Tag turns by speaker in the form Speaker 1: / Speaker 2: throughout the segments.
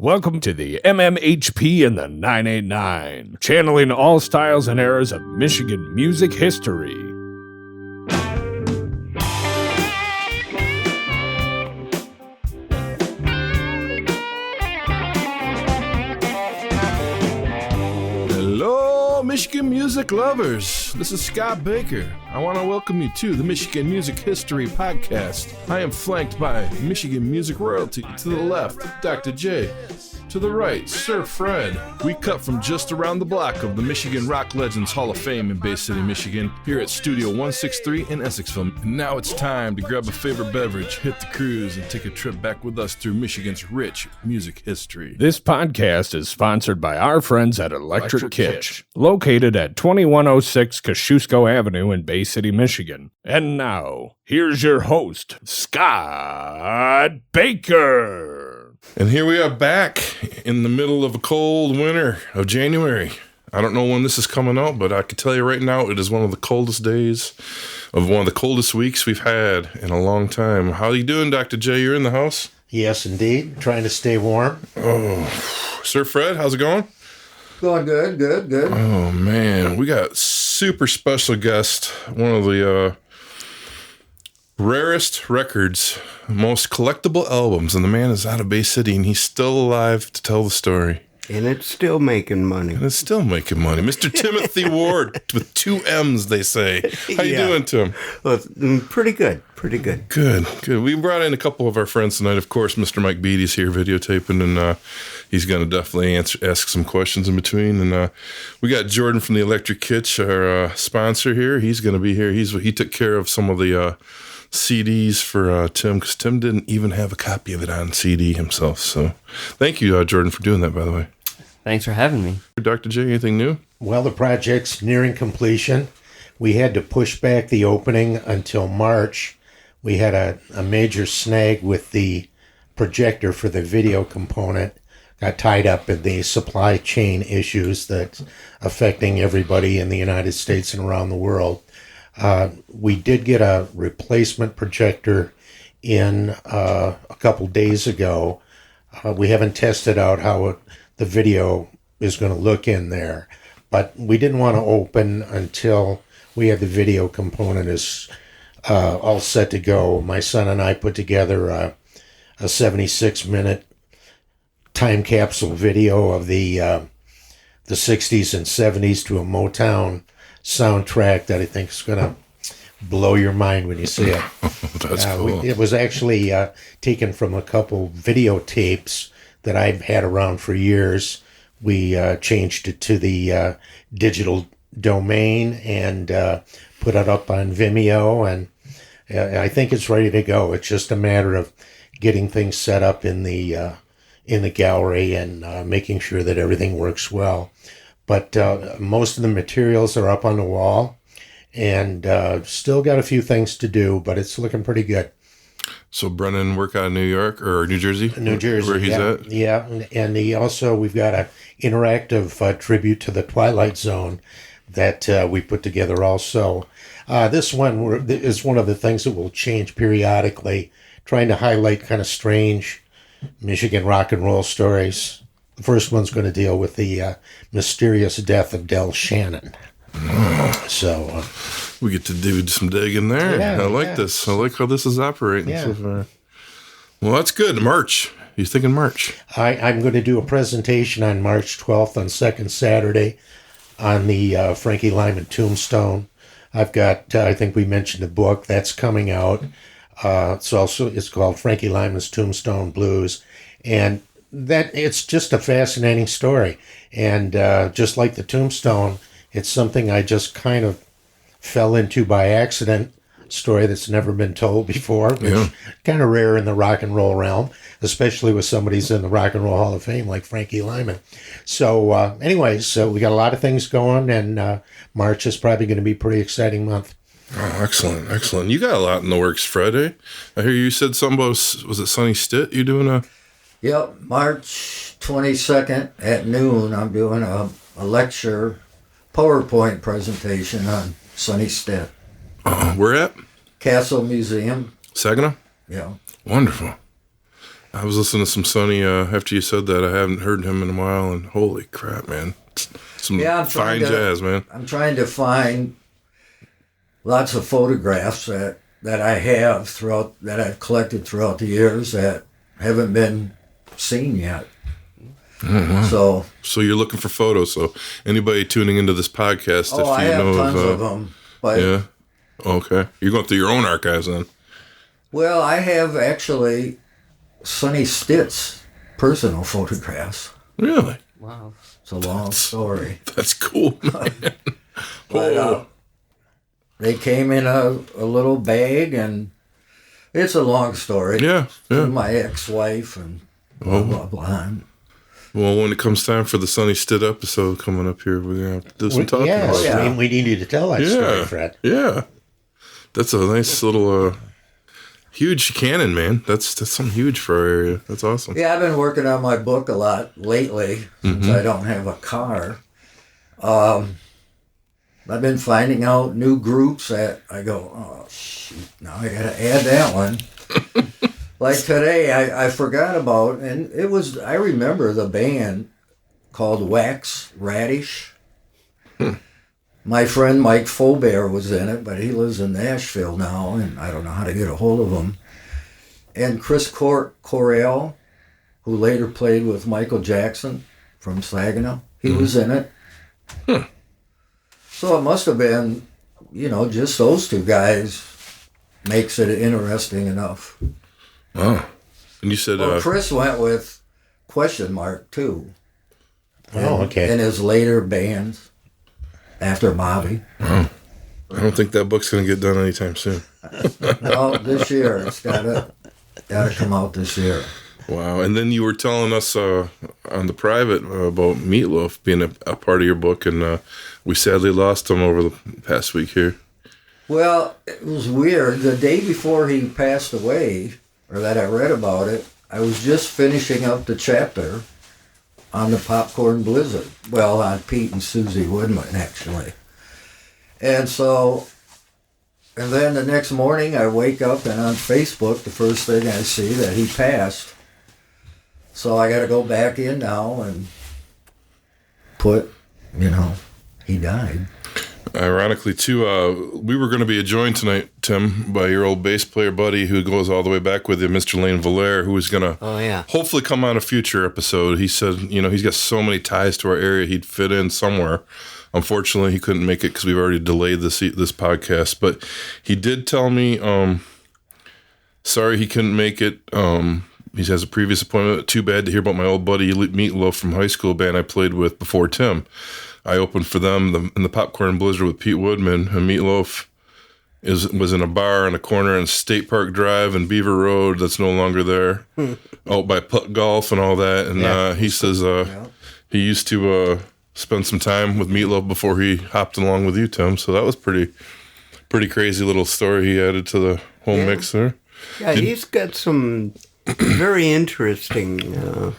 Speaker 1: Welcome to the MMHP and the 989, channeling all styles and eras of Michigan music history.
Speaker 2: Hello, Michigan music lovers. This is Scott Baker. I want to welcome you to the Michigan Music History Podcast. I am flanked by Michigan music royalty. To the left, Dr. J. To the right, Sir Fred. We cut from just around the block of the Michigan Rock Legends Hall of Fame in Bay City, Michigan, here at Studio 163 in Essexville. And now it's time to grab a favorite beverage, hit the cruise, and take a trip back with us through Michigan's rich music history.
Speaker 1: This podcast is sponsored by our friends at Electric Kitsch, located at 2106 Kosciuszko Avenue in Bay City, Michigan. And now, here's your host, Scott Baker.
Speaker 2: And here we are back in the middle of a cold winter of January. I don't know when this is coming out, but I can tell you right now, it is one of the coldest days of one of the coldest weeks we've had in a long time. How are you doing, Dr. J? You're in the house?
Speaker 3: Yes, indeed. Trying to stay warm.
Speaker 2: Oh, Sir Fred, how's it going?
Speaker 4: Going good.
Speaker 2: Oh, man. We got super special guest, one of the rarest records, most collectible albums, and the man is out of Bay City, and he's still alive to tell the story.
Speaker 4: And it's still making money.
Speaker 2: Mr. Timmothy Ward, with two M's, they say. How you doing, Tim?
Speaker 4: Well, pretty good.
Speaker 2: Good. We brought in a couple of our friends tonight. Of course, Mr. Mike Beatty's here videotaping, and he's going to definitely ask some questions in between. And we got Jordan from the Electric Kitsch, our sponsor here. He's going to be here. He took care of some of the CDs for Tim, because Tim didn't even have a copy of it on CD himself. So thank you, Jordan, for doing that, by the way.
Speaker 5: Thanks for having me.
Speaker 2: Dr. J, anything new?
Speaker 3: Well, the project's nearing completion. We had to push back the opening until March. We had a major snag with the projector for the video component. Got tied up in the supply chain issues that's affecting everybody in the United States and around the world. We did get a replacement projector in a couple days ago. We haven't tested out how the video is going to look in there, but we didn't want to open until we had the video component is all set to go. My son and I put together a 76-minute time capsule video of the 60s and 70s to a Motown soundtrack that I think is going to blow your mind when you see it.
Speaker 2: That's cool.
Speaker 3: It was actually taken from a couple videotapes that I've had around for years. We changed it to the digital domain and put it up on Vimeo, and I think it's ready to go. It's just a matter of getting things set up in the gallery and making sure that everything works well. But most of the materials are up on the wall, and still got a few things to do, but it's looking pretty good.
Speaker 2: So Brennan work out of New York or New Jersey?
Speaker 3: New Jersey,
Speaker 2: where he's at?
Speaker 3: Yeah, and we've got an interactive tribute to the Twilight Zone that we put together also. This one is one of the things that will change periodically, trying to highlight kind of strange Michigan rock and roll stories. The first one's going to deal with the mysterious death of Del Shannon. So
Speaker 2: we get to do some digging there.
Speaker 3: Yeah,
Speaker 2: I like this. I like how this is operating so far. Well, that's good. March. You're thinking March.
Speaker 3: I'm going to do a presentation on March 12th on second Saturday on the Frankie Lyman tombstone. I've got, I think we mentioned a book that's coming out. It's called Frankie Lyman's Tombstone Blues. And that it's just a fascinating story. And just like the tombstone, it's something I just kind of fell into by accident, story that's never been told before, which kind of rare in the rock and roll realm, especially with somebody's in the Rock and Roll Hall of Fame like Frankie Lyman. So anyways, we got a lot of things going, and March is probably going to be a pretty exciting month.
Speaker 2: Oh, excellent. You got a lot in the works, Fred, eh? I hear you said something about, was it Sonny Stitt? You doing a...
Speaker 4: Yep, March 22nd at noon, I'm doing a lecture PowerPoint presentation on Sonny Stitt.
Speaker 2: Where at?
Speaker 4: Castle Museum.
Speaker 2: Saginaw?
Speaker 4: Yeah.
Speaker 2: Wonderful. I was listening to some Sonny after you said that. I haven't heard him in a while, and holy crap, man. Some fine jazz, man.
Speaker 4: I'm trying to find lots of photographs that I have that I've collected throughout the years that haven't been seen yet.
Speaker 2: Oh, wow. So you're looking for photos. So anybody tuning into this podcast,
Speaker 4: I have tons of them. But
Speaker 2: yeah. Okay. You're going through your own archives then.
Speaker 4: Well, I have actually Sonny Stitt's personal photographs.
Speaker 2: Really?
Speaker 4: Wow. It's a long story.
Speaker 2: That's cool, man.
Speaker 4: But they came in a little bag, and it's a long story.
Speaker 2: Yeah.
Speaker 4: My ex-wife and blah, blah, blah.
Speaker 2: Well, when it comes time for the Sonny Stitt episode coming up here, we're going to have to do some talking.
Speaker 3: Yes, we need you to tell that story, Fred.
Speaker 2: Yeah. That's a nice little... huge canon, man. That's something huge for our area. That's awesome.
Speaker 4: Yeah, I've been working on my book a lot lately since I don't have a car. I've been finding out new groups that I go, oh, shoot, now I got to add that one. Like today, I forgot about, and I remember the band called Wax Radish. My friend Mike Faubert was in it, but he lives in Nashville now, and I don't know how to get a hold of him. And Chris Correll, who later played with Michael Jackson from Saginaw, he was in it. So it must have been, just those two guys makes it interesting enough.
Speaker 2: Oh. And you said...
Speaker 4: Well, Chris went with Question Mark, too.
Speaker 3: Okay.
Speaker 4: In his later bands. After Bobby.
Speaker 2: Oh. I don't think that book's going to get done anytime soon.
Speaker 4: No, this year. It's got to come out this year.
Speaker 2: Wow. And then you were telling us on the private about Meatloaf being a part of your book, and we sadly lost him over the past week here.
Speaker 4: Well, it was weird. The day before he passed away, or that I read about it, I was just finishing up the chapter on the Popcorn Blizzard. Well, on Pete and Susie Woodman, actually. And then the next morning I wake up and on Facebook, the first thing I see that he passed. So I got to go back in now and put, he died.
Speaker 2: Ironically, too, we were going to be joined tonight, Tim, by your old bass player buddy who goes all the way back with you, Mr. Lane Valere, who is going to hopefully come on a future episode. He said, he's got so many ties to our area, he'd fit in somewhere. Unfortunately, he couldn't make it because we've already delayed this podcast. But he did tell me, sorry he couldn't make it. He has a previous appointment. Too bad to hear about my old buddy Meatloaf from high school band I played with before Timm. I opened for them in the Popcorn Blizzard with Pete Woodman, and Meatloaf was in a bar in a corner in State Park Drive and Beaver Road that's no longer there, out by Putt Golf and all that. And he says he used to spend some time with Meatloaf before he hopped along with you, Tim. So that was pretty crazy little story he added to the whole mix there.
Speaker 5: Yeah, he's got some very interesting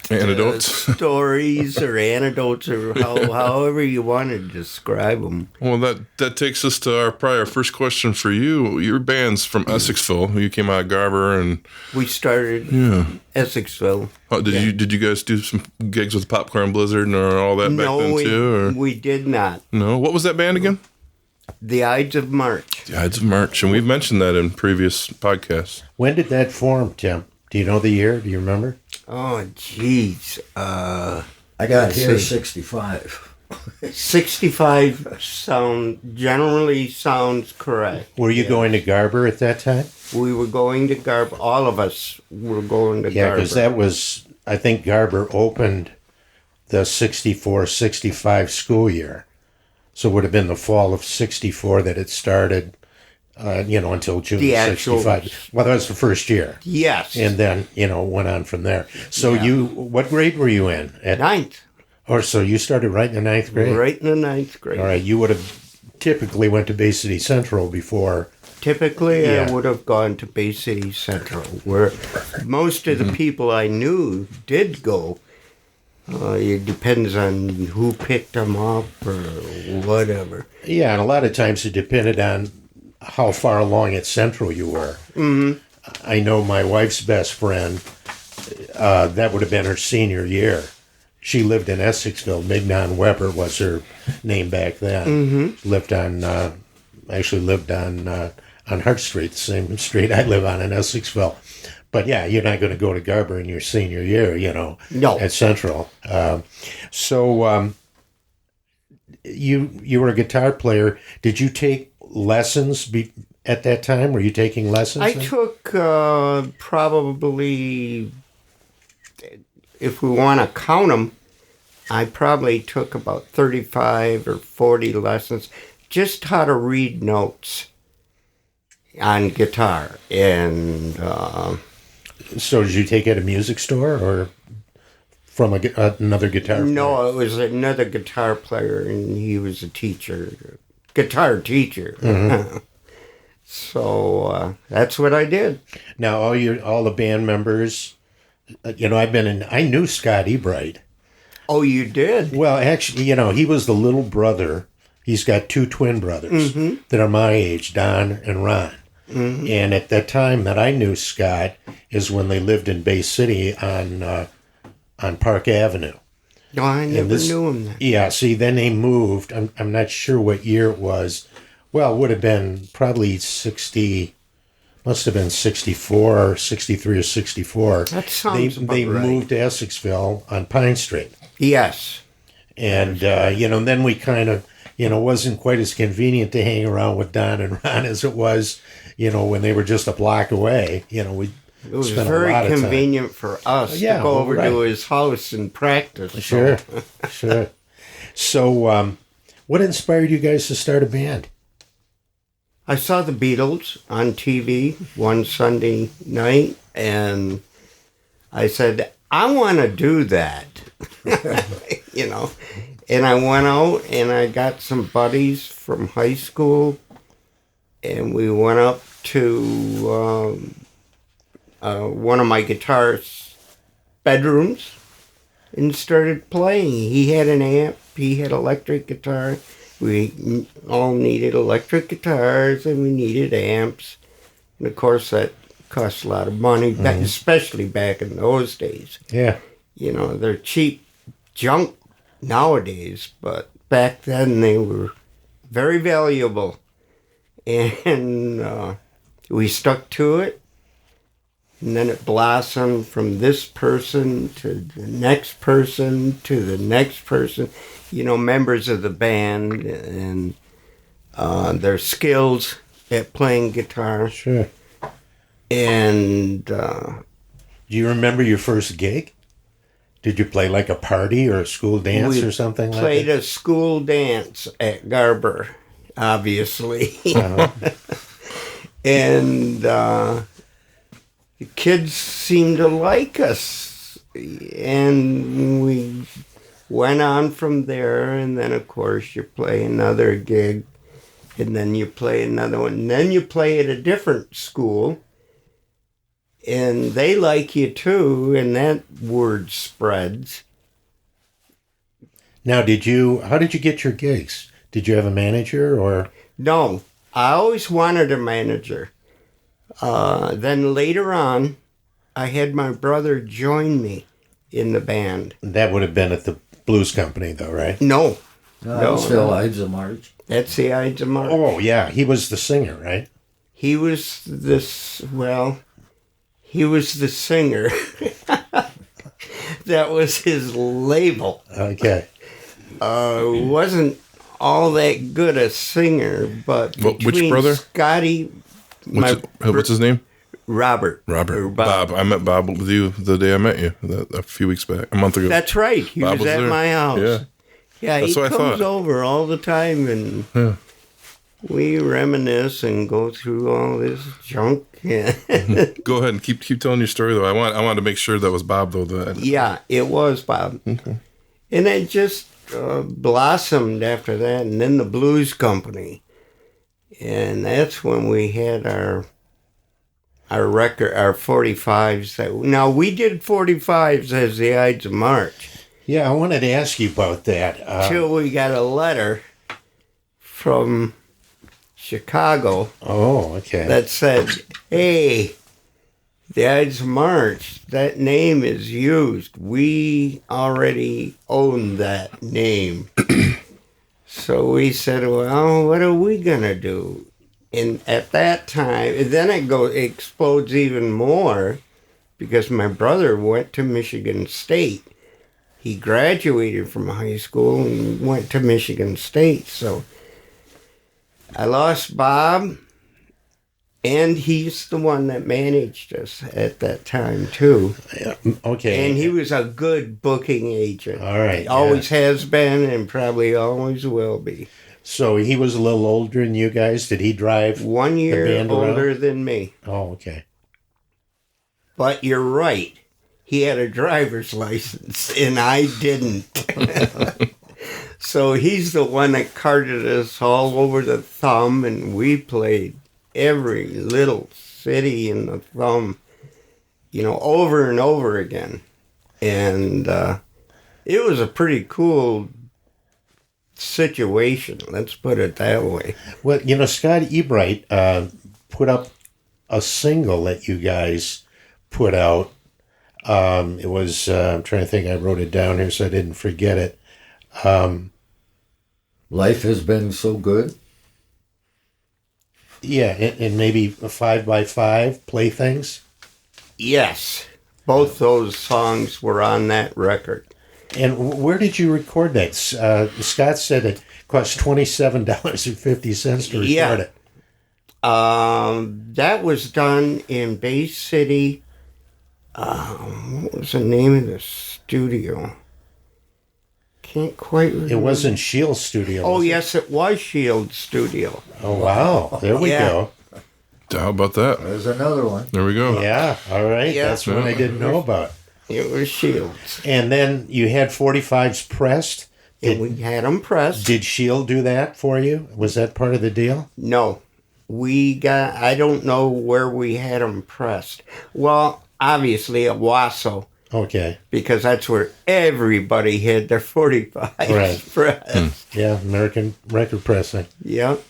Speaker 2: anecdotes,
Speaker 5: stories or anecdotes, or however you want to describe them.
Speaker 2: Well, that takes us to our first question for you. Your band's from Essexville. You came out of Garber, and
Speaker 5: we started Essexville.
Speaker 2: Did you guys do some gigs with Popcorn Blizzard or all that back then too?
Speaker 5: No, we did not.
Speaker 2: No, what was that band again?
Speaker 5: The Ides of March.
Speaker 2: The Ides of March, and we've mentioned that in previous podcasts.
Speaker 3: When did that form, Tim? Do you know the year? Do you remember?
Speaker 5: Oh, jeez.
Speaker 4: I got here 65.
Speaker 5: 65 generally sounds correct.
Speaker 3: Were you going to Garber at that time?
Speaker 5: We were going to Garber. All of us were going to Garber.
Speaker 3: Yeah, because that was, I think Garber opened the 64-65 school year. So it would have been the fall of 64 that it started, until June of 65. Well, that was the first year.
Speaker 5: Yes.
Speaker 3: And then, went on from there. So what grade were you in?
Speaker 5: Ninth.
Speaker 3: Or so you started right in the ninth grade?
Speaker 5: Right in the ninth grade.
Speaker 3: All right. You would have typically went to Bay City Central before.
Speaker 5: Typically, I would have gone to Bay City Central, where most of the people I knew did go. It depends on who picked them up or whatever.
Speaker 3: Yeah, and a lot of times it depended on how far along at Central you were. Mm-hmm. I know my wife's best friend, that would have been her senior year. She lived in Essexville. Mignon Weber was her name back then. Mm-hmm. Lived on, actually lived on Hart Street, the same street I live on in Essexville. But yeah, you're not going to go to Garber in your senior year,
Speaker 5: No.
Speaker 3: at Central. So you were a guitar player. Did you take lessons at that time? Were you taking lessons?
Speaker 5: I took probably, if we want to count them, I probably took about 35 or 40 lessons, just how to read notes on guitar. And
Speaker 3: so did you take it at a music store or from another guitar player?
Speaker 5: no, it was another guitar player, and he was a teacher, guitar teacher. Mm-hmm. So that's what I did.
Speaker 3: Now all the band members, I knew Scott Ebright.
Speaker 5: Oh, you did?
Speaker 3: Well, actually, he was the little brother. He's got two twin brothers that are my age, Don and Ron. Mm-hmm. And at that time that I knew Scott is when they lived in Bay City on Park Avenue.
Speaker 5: No, I never knew him then.
Speaker 3: Yeah, see, then they moved. I'm not sure what year it was. Well, it would have been probably 60, must have been 64, 63 or 64.
Speaker 5: That sounds about
Speaker 3: They
Speaker 5: right.
Speaker 3: moved to Essexville on Pine Street.
Speaker 5: Yes.
Speaker 3: And, then we kind of, wasn't quite as convenient to hang around with Don and Ron as it was, when they were just a block away. We
Speaker 5: It was
Speaker 3: spent
Speaker 5: very
Speaker 3: a lot of time.
Speaker 5: convenient for us to go over to his house and practice.
Speaker 3: Sure, sure. So, what inspired you guys to start a band?
Speaker 5: I saw the Beatles on TV one Sunday night, and I said, I want to do that. And I went out and I got some buddies from high school, and we went up to one of my guitarist's bedrooms and started playing. He had an amp, he had electric guitar. We all needed electric guitars and we needed amps. And of course that cost a lot of money, especially back in those days.
Speaker 3: Yeah.
Speaker 5: They're cheap junk nowadays, but back then they were very valuable. And we stuck to it. And then it blossomed from this person to the next person to the next person. Members of the band and their skills at playing guitar.
Speaker 3: Sure.
Speaker 5: And
Speaker 3: do you remember your first gig? Did you play like a party or a school dance or something like that?
Speaker 5: We played a school dance at Garber, obviously.
Speaker 3: Uh-huh.
Speaker 5: And the kids seemed to like us. And we went on from there, and then, of course, you play another gig, and then you play another one, and then you play at a different school, and they like you too, and that word spreads.
Speaker 3: Now, how did you get your gigs? Did you have a manager or?
Speaker 5: No, I always wanted a manager. Then later on, I had my brother join me in the band.
Speaker 3: That would have been at the Blues Company, though, right?
Speaker 5: No.
Speaker 4: That was still Ides of March.
Speaker 5: That's the Ides of March.
Speaker 3: Oh, yeah. He was the singer, right?
Speaker 5: He was the singer. That was his label.
Speaker 3: Okay.
Speaker 5: Wasn't all that good a singer, but
Speaker 2: Which
Speaker 5: between
Speaker 2: brother?
Speaker 5: Scotty,
Speaker 2: What's his name?
Speaker 5: Robert.
Speaker 2: Robert.
Speaker 5: Or Bob.
Speaker 2: I met Bob with you the day I met you, a few weeks back, a month ago.
Speaker 5: That's right. He
Speaker 2: Bob
Speaker 5: was at
Speaker 2: there.
Speaker 5: my house.
Speaker 2: Yeah.
Speaker 5: Yeah,
Speaker 2: That's
Speaker 5: he
Speaker 2: what I
Speaker 5: comes
Speaker 2: thought.
Speaker 5: over all the time, and we reminisce and go through all this junk.
Speaker 2: Go ahead and keep telling your story though. I wanted to make sure that was Bob though.
Speaker 5: Yeah, it was Bob.
Speaker 2: Okay.
Speaker 5: And it just blossomed after that, and then the Blues Company. And that's when we had our record, our 45s. Now, we did 45s as the Ides of March.
Speaker 3: Yeah, I wanted to ask you about that.
Speaker 5: Till we got a letter from Chicago
Speaker 3: Oh, okay.
Speaker 5: that said, hey, the Ides of March, that name is used. We already own that name. So we said, well, what are we going to do? And at that time, and then it explodes even more because my brother went to Michigan State. He graduated from high school and went to Michigan State. So I lost Bob. And he's the one that managed us at that time, too.
Speaker 3: Okay.
Speaker 5: And he was a good booking agent.
Speaker 3: All right.
Speaker 5: He always has been and probably always will be.
Speaker 3: So he was a little older than you guys. Did he drive
Speaker 5: 1 year older than me.
Speaker 3: Oh, okay.
Speaker 5: But you're right. He had a driver's license, and I didn't. So he's the one that carted us all over the thumb, and we played every little city in the thumb, over and over again. And it was a pretty cool situation, let's put it that way.
Speaker 3: Well, Scott Ebright put up a single that you guys put out. It was, I'm trying to think, I wrote it down here so I didn't forget it.
Speaker 4: Life has been so good.
Speaker 3: Yeah, and maybe 5x5 playthings.
Speaker 5: Yes, both those songs were on that record.
Speaker 3: And where did you record that? Scott said it cost $27.50 to record it.
Speaker 5: That was done in Bay City. What was the name of the studio? Can't quite remember.
Speaker 3: It wasn't Shield Studio.
Speaker 5: Oh, yes, it was Shield Studio.
Speaker 3: Oh, wow. There we go.
Speaker 2: How about that?
Speaker 4: There's another one.
Speaker 2: There we go.
Speaker 3: Yeah, all right.
Speaker 5: Yeah.
Speaker 3: That's one I didn't know about.
Speaker 5: It was Shields.
Speaker 3: And then you had 45s pressed.
Speaker 5: And we had them pressed.
Speaker 3: Did Shield do that for you? Was that part of the deal?
Speaker 5: No. I don't know where we had them pressed. Well, obviously at Wasso.
Speaker 3: Okay.
Speaker 5: Because that's where everybody had their 45s pressed.
Speaker 3: Yeah, American record pressing.
Speaker 5: Yep.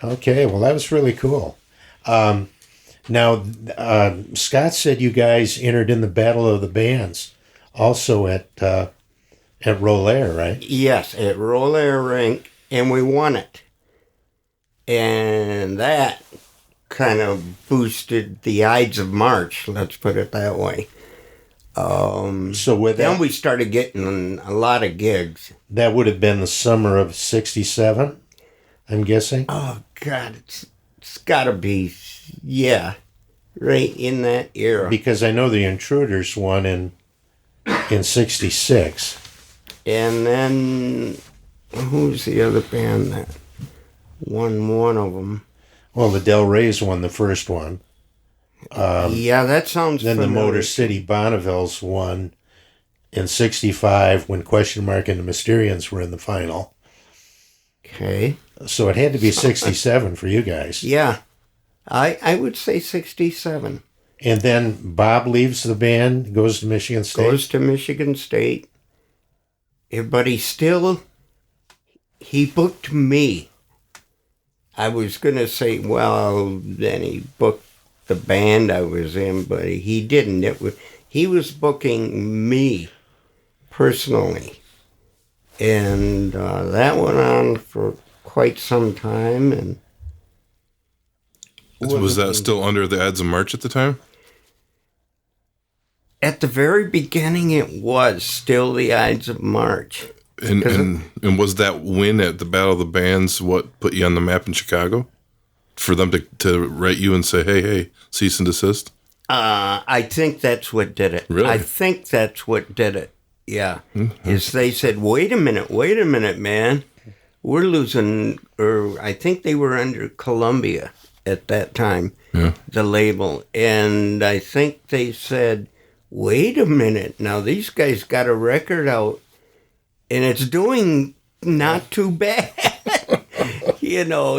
Speaker 3: Okay, well, that was really cool. Now, Scott said you guys entered in the Battle of the Bands also at Rollaire, right?
Speaker 5: Yes, at Rollaire Rink, and we won it. And that kind of boosted the Ides of March, let's put it that way.
Speaker 3: So with
Speaker 5: then
Speaker 3: that,
Speaker 5: we started getting a lot of gigs.
Speaker 3: that would have been the summer of '67, I'm guessing.
Speaker 5: Oh God, it's got to be, right in that era.
Speaker 3: Because I know the Intruders won in '66.
Speaker 5: And then who's the other band that won one of them?
Speaker 3: Well, the Del Reys won the first one.
Speaker 5: That sounds
Speaker 3: Then
Speaker 5: familiar.
Speaker 3: the Motor City Bonnevilles won in '65 when Question Mark and the Mysterians were in the final.
Speaker 5: Okay.
Speaker 3: So it had to be '67 for you guys.
Speaker 5: Yeah. I would say 67.
Speaker 3: And then Bob leaves the band, goes to Michigan State.
Speaker 5: Goes to Michigan State. But he booked me. I was going to say, well, then he booked the band I was in, but he didn't. He was booking me personally. And that went on for quite some time. And
Speaker 2: Was that still under the Ides of March at the time?
Speaker 5: at the very beginning, it was still the Ides of March.
Speaker 2: And was that win at the Battle of the Bands what put you on the map in Chicago? For them to write you and say, hey, cease and desist?
Speaker 5: I think that's what did it.
Speaker 2: Really?
Speaker 5: I think that's what did it. Yeah. Mm-hmm. Is they said, wait a minute, man. We're losing, or I think they were under Columbia at that time, the label. And I think they said, wait a minute. Now these guys got a record out and it's doing not too bad.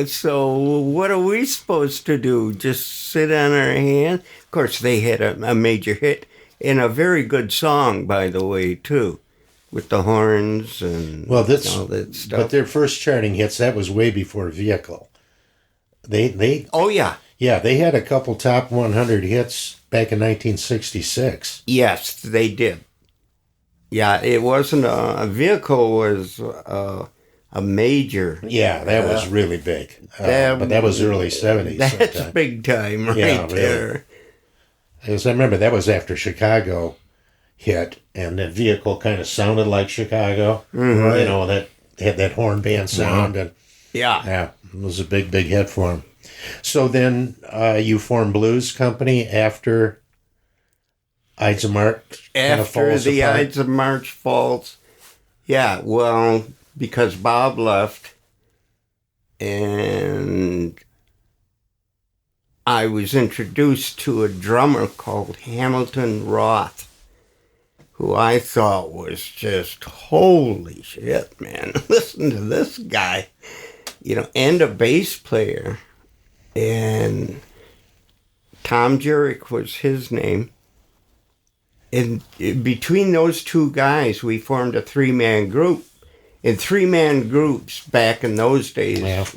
Speaker 5: So what are we supposed to do? Just sit on our hands? Of course, they had a major hit and a very good song, by the way, too, with the horns and all that stuff.
Speaker 3: But their first charting hits, that was way before Vehicle. They
Speaker 5: Oh, yeah.
Speaker 3: Yeah, they had a couple top 100 hits back in 1966.
Speaker 5: Yes, they did. Yeah, it wasn't a vehicle was a major.
Speaker 3: Yeah, that was really big. But that was early 70s.
Speaker 5: That's
Speaker 3: sometime.
Speaker 5: big time right
Speaker 3: Yeah, really.
Speaker 5: there.
Speaker 3: Because I remember that was after Chicago hit, and the vehicle kind of sounded like Chicago.
Speaker 5: Mm-hmm.
Speaker 3: You know, that had that horn band sound. And
Speaker 5: Yeah.
Speaker 3: it was a big, big hit for him. So then you formed Blues Company after Ides of March kind of
Speaker 5: After
Speaker 3: falls
Speaker 5: the
Speaker 3: apart?
Speaker 5: Ides of March falls. Yeah, well, because Bob left and I was introduced to a drummer called Hamilton Roth, who I thought was just, holy shit, man. Listen to this guy. You know, and a bass player. And Tom Jurek was his name. And between those two guys, we formed a three-man group. And three-man groups back in those days,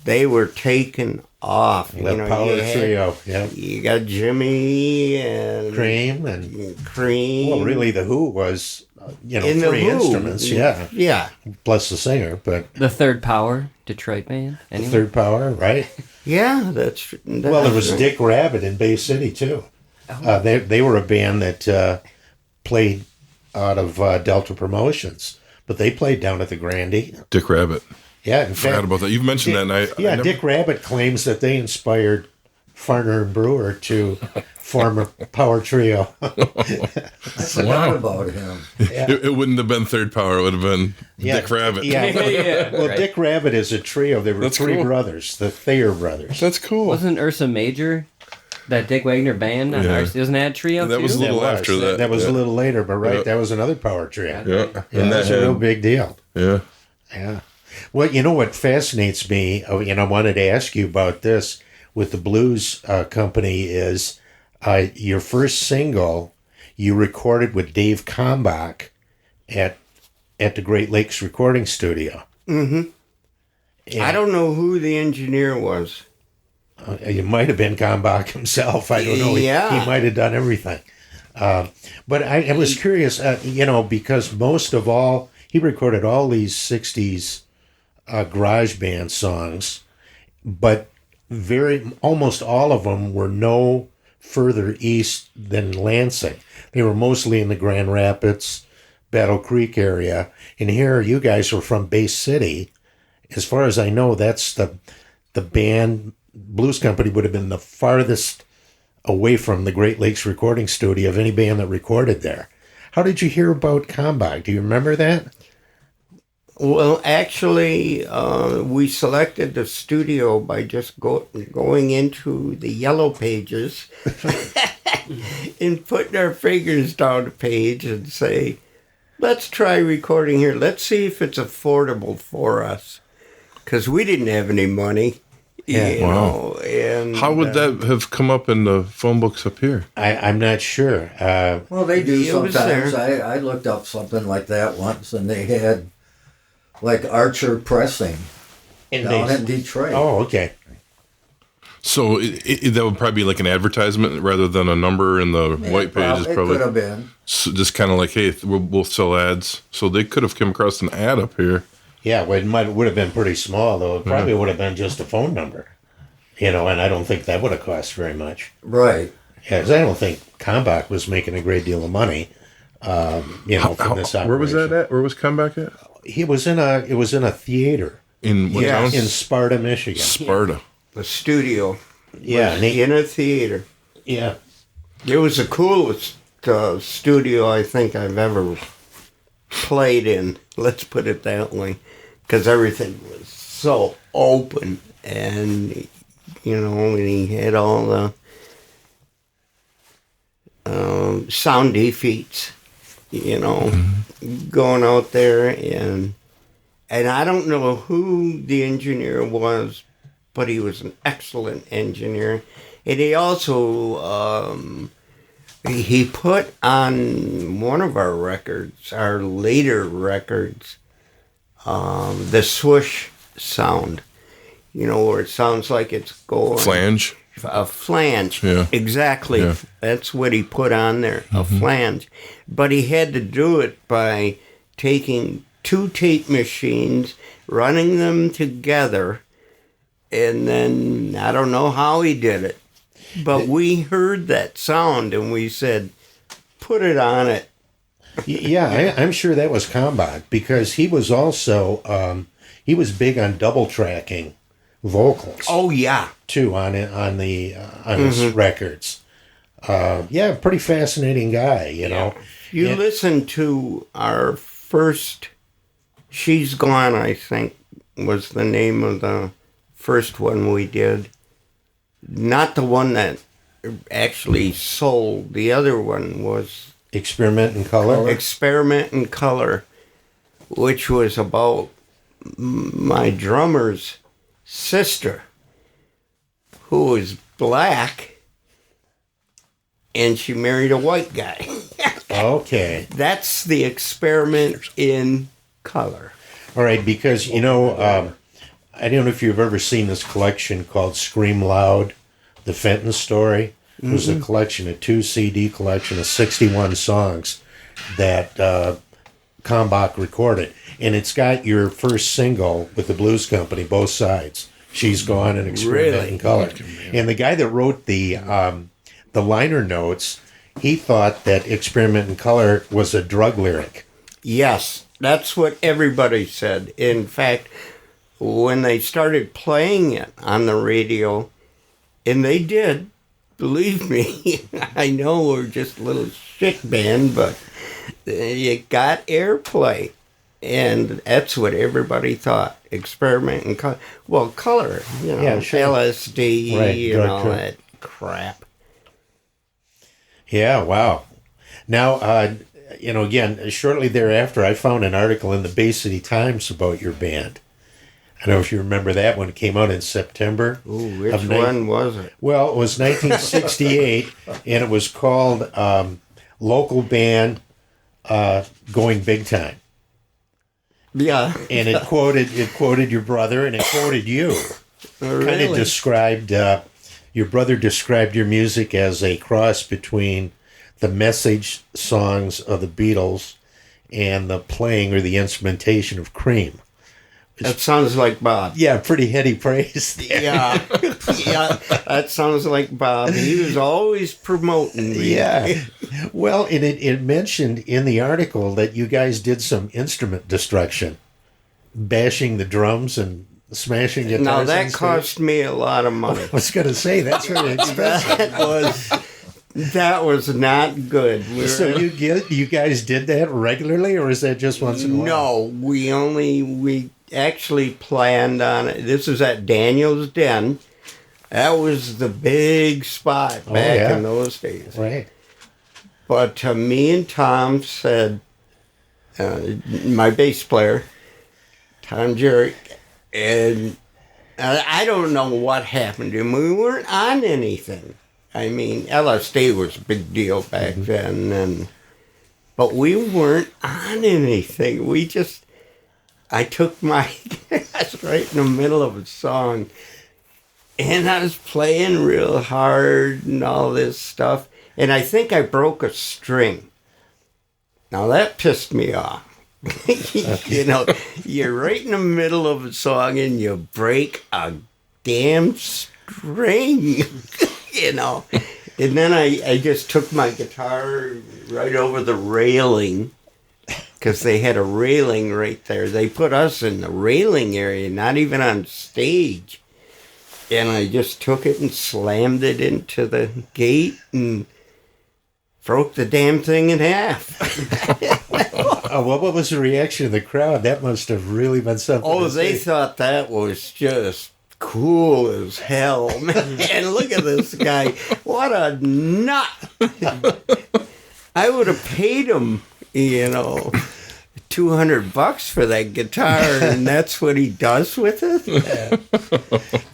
Speaker 5: they were taken off.
Speaker 3: The power trio,
Speaker 5: You got Jimmy and
Speaker 3: Cream and
Speaker 5: Cream.
Speaker 3: well, really, the Who was
Speaker 5: In the
Speaker 3: three
Speaker 5: Who.
Speaker 3: instruments,
Speaker 5: Yeah.
Speaker 3: plus the singer, but
Speaker 6: The Third Power, Detroit band.
Speaker 3: the
Speaker 6: Anyway.
Speaker 3: third power, right?
Speaker 5: Yeah, that's
Speaker 3: Well, there was
Speaker 5: right.
Speaker 3: Dick Rabbit in Bay City too. They were a band that played out of Delta Promotions, but they played down at the Grandy.
Speaker 2: Dick Rabbit.
Speaker 3: Yeah, in
Speaker 2: Forgot
Speaker 3: fact,
Speaker 2: about that. You've mentioned that, and I never-
Speaker 3: Dick Rabbit claims that they inspired Farner and Brewer to form a power trio.
Speaker 4: I forgot about him.
Speaker 2: It wouldn't have been Third Power. It would have been Dick Rabbit.
Speaker 3: Yeah,
Speaker 6: Yeah,
Speaker 3: well,
Speaker 6: right.
Speaker 3: Dick Rabbit is a trio. They were
Speaker 2: That's
Speaker 3: three
Speaker 2: cool.
Speaker 3: brothers, the Thayer brothers.
Speaker 2: That's cool.
Speaker 6: Wasn't Ursa Major, that Dick Wagner band? On
Speaker 2: Yeah.
Speaker 6: Wasn't that a trio
Speaker 2: That
Speaker 6: too?
Speaker 2: was a little after that.
Speaker 3: That was
Speaker 2: Yeah.
Speaker 3: a little later, but right,
Speaker 2: Yeah.
Speaker 3: that was another power trio.
Speaker 2: Yeah,
Speaker 3: Yeah,
Speaker 2: and
Speaker 3: that's
Speaker 2: that
Speaker 3: a real
Speaker 2: had,
Speaker 3: big deal.
Speaker 2: yeah.
Speaker 3: Yeah. Well, you know what fascinates me, and I wanted to ask you about this with the Blues Company is your first single you recorded with Dave Kalmbach at the Great Lakes Recording Studio.
Speaker 5: I don't know who the engineer was.
Speaker 3: It might have been Kalmbach himself. I don't know.
Speaker 5: Yeah.
Speaker 3: He might have done everything. But I was curious, because most of all, he recorded all these 60s garage band songs, but almost all of them were no further east than Lansing. They were mostly in the Grand Rapids, Battle Creek area. And here you guys were from Bay City. As far as I know, that's the band Blues Company would have been the farthest away from the Great Lakes Recording Studio of any band that recorded there. How did you hear about Kalmbach? Do you remember that?
Speaker 5: Well, actually, we selected the studio by just going into the yellow pages and putting our fingers down the page and say, let's try recording here. Let's see if it's affordable for us. Because we didn't have any money.
Speaker 3: Yeah.
Speaker 5: You know, and
Speaker 2: How would that have come up in the phone books up here?
Speaker 3: I'm not sure.
Speaker 4: Well, they do
Speaker 5: It was
Speaker 4: sometimes.
Speaker 5: there.
Speaker 4: I looked up something like that once, and they had like Archer Pressing down in Detroit.
Speaker 3: Oh, okay.
Speaker 2: So that would probably be like an advertisement rather than a number in the white pages.
Speaker 4: It
Speaker 2: Probably
Speaker 4: could have been.
Speaker 2: So just kind of like, hey, we'll sell ads. So they could have come across an ad up here.
Speaker 3: Yeah, well, would have been pretty small, though. It probably would have been just a phone number. And I don't think that would have cost very much.
Speaker 4: Right.
Speaker 3: Yeah, because I don't think Kalmbach was making a great deal of money, from this operation.
Speaker 2: Where was that at? Where was Comeback at?
Speaker 3: It was in a theater
Speaker 2: In what town?
Speaker 3: in Sparta, Michigan.
Speaker 2: Sparta.
Speaker 5: the studio
Speaker 3: Yeah,
Speaker 5: was in a theater.
Speaker 3: yeah.
Speaker 5: It was the coolest studio I think I've ever played in. Let's put it that way. Because everything was so open. And, and he had all the sound defeats, going out there. And I don't know who the engineer was, but he was an excellent engineer. And he also... he put on one of our records, our later records, the swoosh sound, where it sounds like it's going.
Speaker 2: Flange.
Speaker 5: A flange.
Speaker 2: Yeah.
Speaker 5: Exactly.
Speaker 2: Yeah.
Speaker 5: That's what he put on there, a flange. But he had to do it by taking 2 tape machines, running them together, and then I don't know how he did it. But we heard that sound and we said, put it on it.
Speaker 3: Yeah, I'm sure that was Kalmbach, because he was also he was big on double tracking vocals.
Speaker 5: Oh, yeah.
Speaker 3: Too on his records. Yeah, pretty fascinating guy, you know.
Speaker 5: You listen to our first, She's Gone, I think, was the name of the first one we did. Not the one that actually sold. The other one was
Speaker 3: Experiment in Color.
Speaker 5: Experiment in Color, which was about my drummer's sister, who was black, and she married a white guy.
Speaker 3: Okay.
Speaker 5: That's the Experiment in Color.
Speaker 3: All right, because, you know, I don't know if you've ever seen this collection called Scream Loud, The Fenton Story. It was a collection, a 2 CD collection of 61 songs that Kalmbach recorded. And it's got your first single with the Blues Company, both sides. She's Gone and Experiment in Color. And the guy that wrote the liner notes, he thought that Experiment in Color was a drug lyric.
Speaker 5: Yes, that's what everybody said. In fact, when they started playing it on the radio, and they did, believe me, I know we're just a little shit band, but it got airplay. And that's what everybody thought. Experiment in Color. Well, color, you know,
Speaker 3: Yeah, sure.
Speaker 5: LSD
Speaker 3: Right,
Speaker 5: and
Speaker 3: drug
Speaker 5: all
Speaker 3: trip.
Speaker 5: that crap.
Speaker 3: Yeah, wow. Now, you know, again, shortly thereafter, I found an article in the Bay City Times about your band. I don't know if you remember that one. It came out in September.
Speaker 5: Ooh, which one was it?
Speaker 3: Well, it was 1968, and it was called Local Band Going Big Time.
Speaker 5: Yeah.
Speaker 3: And it quoted your brother, and it quoted you.
Speaker 5: Really?
Speaker 3: Kind of described, your brother described your music as a cross between the message songs of the Beatles and the playing or the instrumentation of Cream.
Speaker 5: That sounds like Bob.
Speaker 3: Yeah, pretty heady praise there.
Speaker 5: Yeah. Yeah, that sounds like Bob. He was always promoting me.
Speaker 3: Yeah. Well, and it mentioned in the article that you guys did some instrument destruction, bashing the drums and smashing guitars.
Speaker 5: Now,
Speaker 3: on
Speaker 5: that
Speaker 3: stage.
Speaker 5: cost me a lot of money.
Speaker 3: I was going to say, that's very expensive.
Speaker 5: That was not good.
Speaker 3: So you guys did that regularly, or is that just once in a while?
Speaker 5: No, we actually planned on it. This was at Daniel's Den. That was the big spot back in those days.
Speaker 3: Right.
Speaker 5: But me and Tom said, my bass player, Tom Jerry, and I don't know what happened to him. We weren't on anything. I mean, LSD was a big deal back then, but we weren't on anything. I took I was right in the middle of a song, and I was playing real hard and all this stuff, and I think I broke a string. Now that pissed me off. You know, you're right in the middle of a song and you break a damn string. You know, and then I just took my guitar right over the railing, because they had a railing right there. They put us in the railing area, not even on stage. And I just took it and slammed it into the gate and broke the damn thing in half.
Speaker 3: What was the reaction of the crowd? That must have really been something.
Speaker 5: Oh,
Speaker 3: to
Speaker 5: they
Speaker 3: see.
Speaker 5: thought that was just cool as hell, man. And look at this guy. What a nut. I would have paid him, you know, $200 for that guitar, and that's what he does with it.
Speaker 3: Yeah.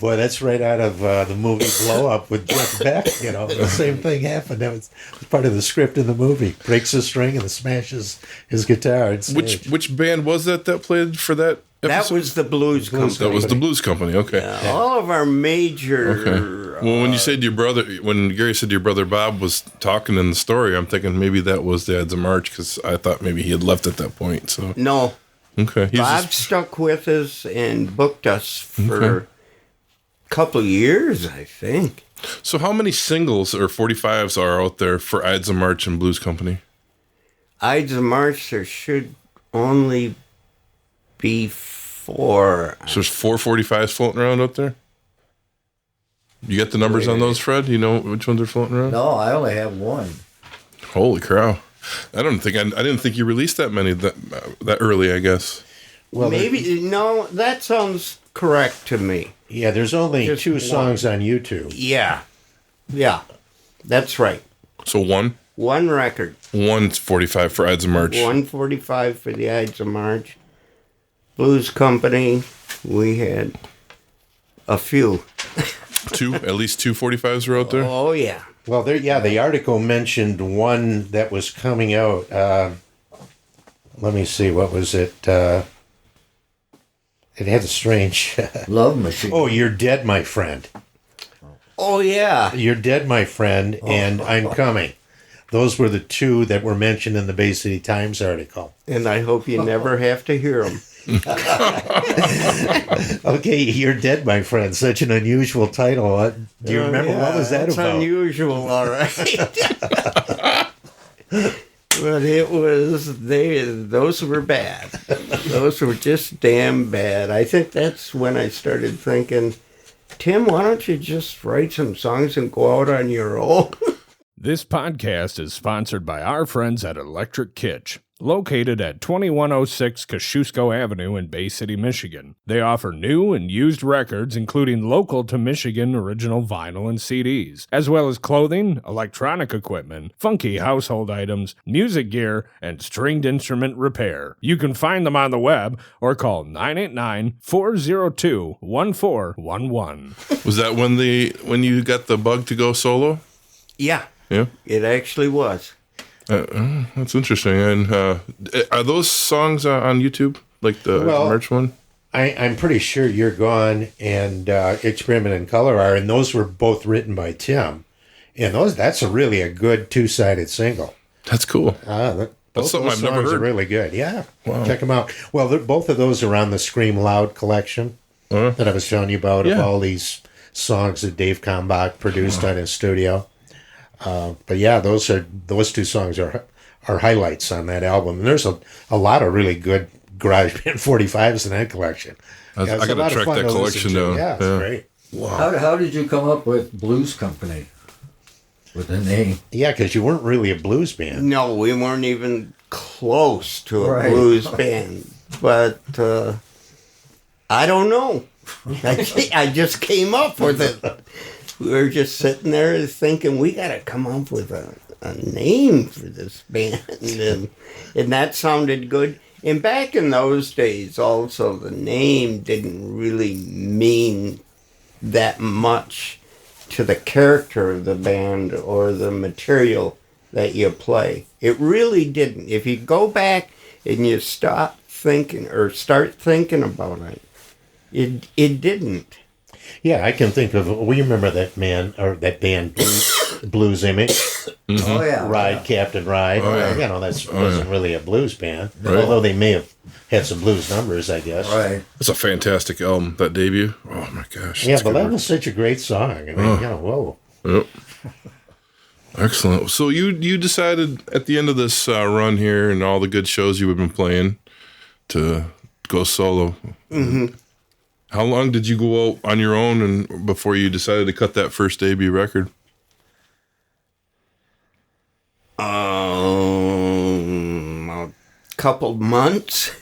Speaker 3: Boy, that's right out of the movie Blow Up with Jeff Beck. You know, the same thing happened. That was part of the script in the movie. Breaks a string and smashes his guitar. on stage.
Speaker 2: Which band was that played for that episode?
Speaker 5: That was the Blues Company.
Speaker 2: That was the Blues Company, okay.
Speaker 5: All of our major
Speaker 2: Well, when you said when Gary said your brother Bob was talking in the story, I'm thinking maybe that was the Ides of March, because I thought maybe he had left at that point. So
Speaker 5: No,
Speaker 2: okay,
Speaker 5: Bob stuck with us and booked us for a couple of years, I think.
Speaker 2: So how many singles or 45s are out there for Ides of March and Blues Company?
Speaker 5: Ides of March, there should only be 4.
Speaker 2: So there's 4 45s floating around out there? You got the numbers on those, Fred? You know which ones are floating around?
Speaker 4: No, I only have one.
Speaker 2: Holy cow! I didn't think you released that many that early, I guess.
Speaker 3: Well,
Speaker 5: no, that sounds correct to me.
Speaker 3: Yeah, there's only
Speaker 5: Just
Speaker 3: 2
Speaker 5: one.
Speaker 3: songs on YouTube.
Speaker 5: Yeah, that's right.
Speaker 2: So one
Speaker 5: record.
Speaker 2: one's 45 for Ides of March.
Speaker 5: 145 for the Ides of March. Blues Company, we had a few.
Speaker 2: At least 2 45s were out there?
Speaker 5: Oh, yeah.
Speaker 3: Well, the article mentioned one that was coming out. Let me see, what was it? It had a strange...
Speaker 4: Love Machine.
Speaker 3: Oh, You're Dead, My Friend.
Speaker 5: Oh, yeah.
Speaker 3: You're Dead, My Friend, and I'm Coming. Those were the 2 that were mentioned in the Bay City Times article.
Speaker 5: And I hope you never have to hear them.
Speaker 3: Okay, You're Dead, My Friend. Such an unusual title. Do you remember what was that
Speaker 5: that's
Speaker 3: about?
Speaker 5: Unusual, all right. But it was those were bad. Those were just damn bad. I think that's when I started thinking, Tim, why don't you just write some songs and go out on your own?
Speaker 1: This podcast is sponsored by our friends at Electric Kitsch, located at 2106 Kosciuszko Avenue in Bay City, Michigan. They offer new and used records, including local to Michigan original vinyl and CDs, as well as clothing, electronic equipment, funky household items, music gear, and stringed instrument repair. You can find them on the web or call 989-402-1411.
Speaker 2: Was that when you got the bug to go solo?
Speaker 5: Yeah,
Speaker 2: Yeah.
Speaker 5: it actually was.
Speaker 2: That's interesting. And are those songs on YouTube, like the merch one?
Speaker 3: I'm pretty sure You're Gone and Experiment in Color are, and those were both written by Timm. And that's really a good 2-sided single.
Speaker 2: That's cool.
Speaker 3: That's
Speaker 2: something I've never heard.
Speaker 3: Are really good. Yeah,
Speaker 2: Wow.
Speaker 3: Check them out. Well, both of those are on the Scream Loud collection that I was telling you about, of all these songs that Dave Kalmbach produced on his studio. But yeah, those 2 songs are highlights on that album. And there's a lot of really good garage band 45s in that collection.
Speaker 2: I got to track that collection down.
Speaker 3: Yeah, it's great.
Speaker 4: Wow. How did you come up with Blues Company? With the name?
Speaker 3: Yeah, because you weren't really a blues band.
Speaker 5: No, we weren't even close to a blues band. But I don't know. I just came up with it. We were just sitting there thinking, we got to come up with a name for this band. And that sounded good. And back in those days, also, the name didn't really mean that much to the character of the band or the material that you play. It really didn't. If you go back and you start thinking about it, it didn't.
Speaker 3: Yeah, I can think of. We remember that band, Blues Image.
Speaker 2: Mm-hmm.
Speaker 4: Oh yeah,
Speaker 3: Ride, Captain Ride.
Speaker 2: Oh, yeah.
Speaker 3: You know, wasn't really a blues band, although they may have had some blues numbers, I guess.
Speaker 4: Right.
Speaker 2: That's a fantastic album, that debut. Oh my gosh.
Speaker 3: Yeah, but that was such a great song. I mean, whoa.
Speaker 2: Yep. Excellent. So you decided at the end of this run here and all the good shows you have been playing to go solo.
Speaker 5: Mm-hmm.
Speaker 2: How long did you go out on your own and before you decided to cut that first debut record?
Speaker 5: A couple months.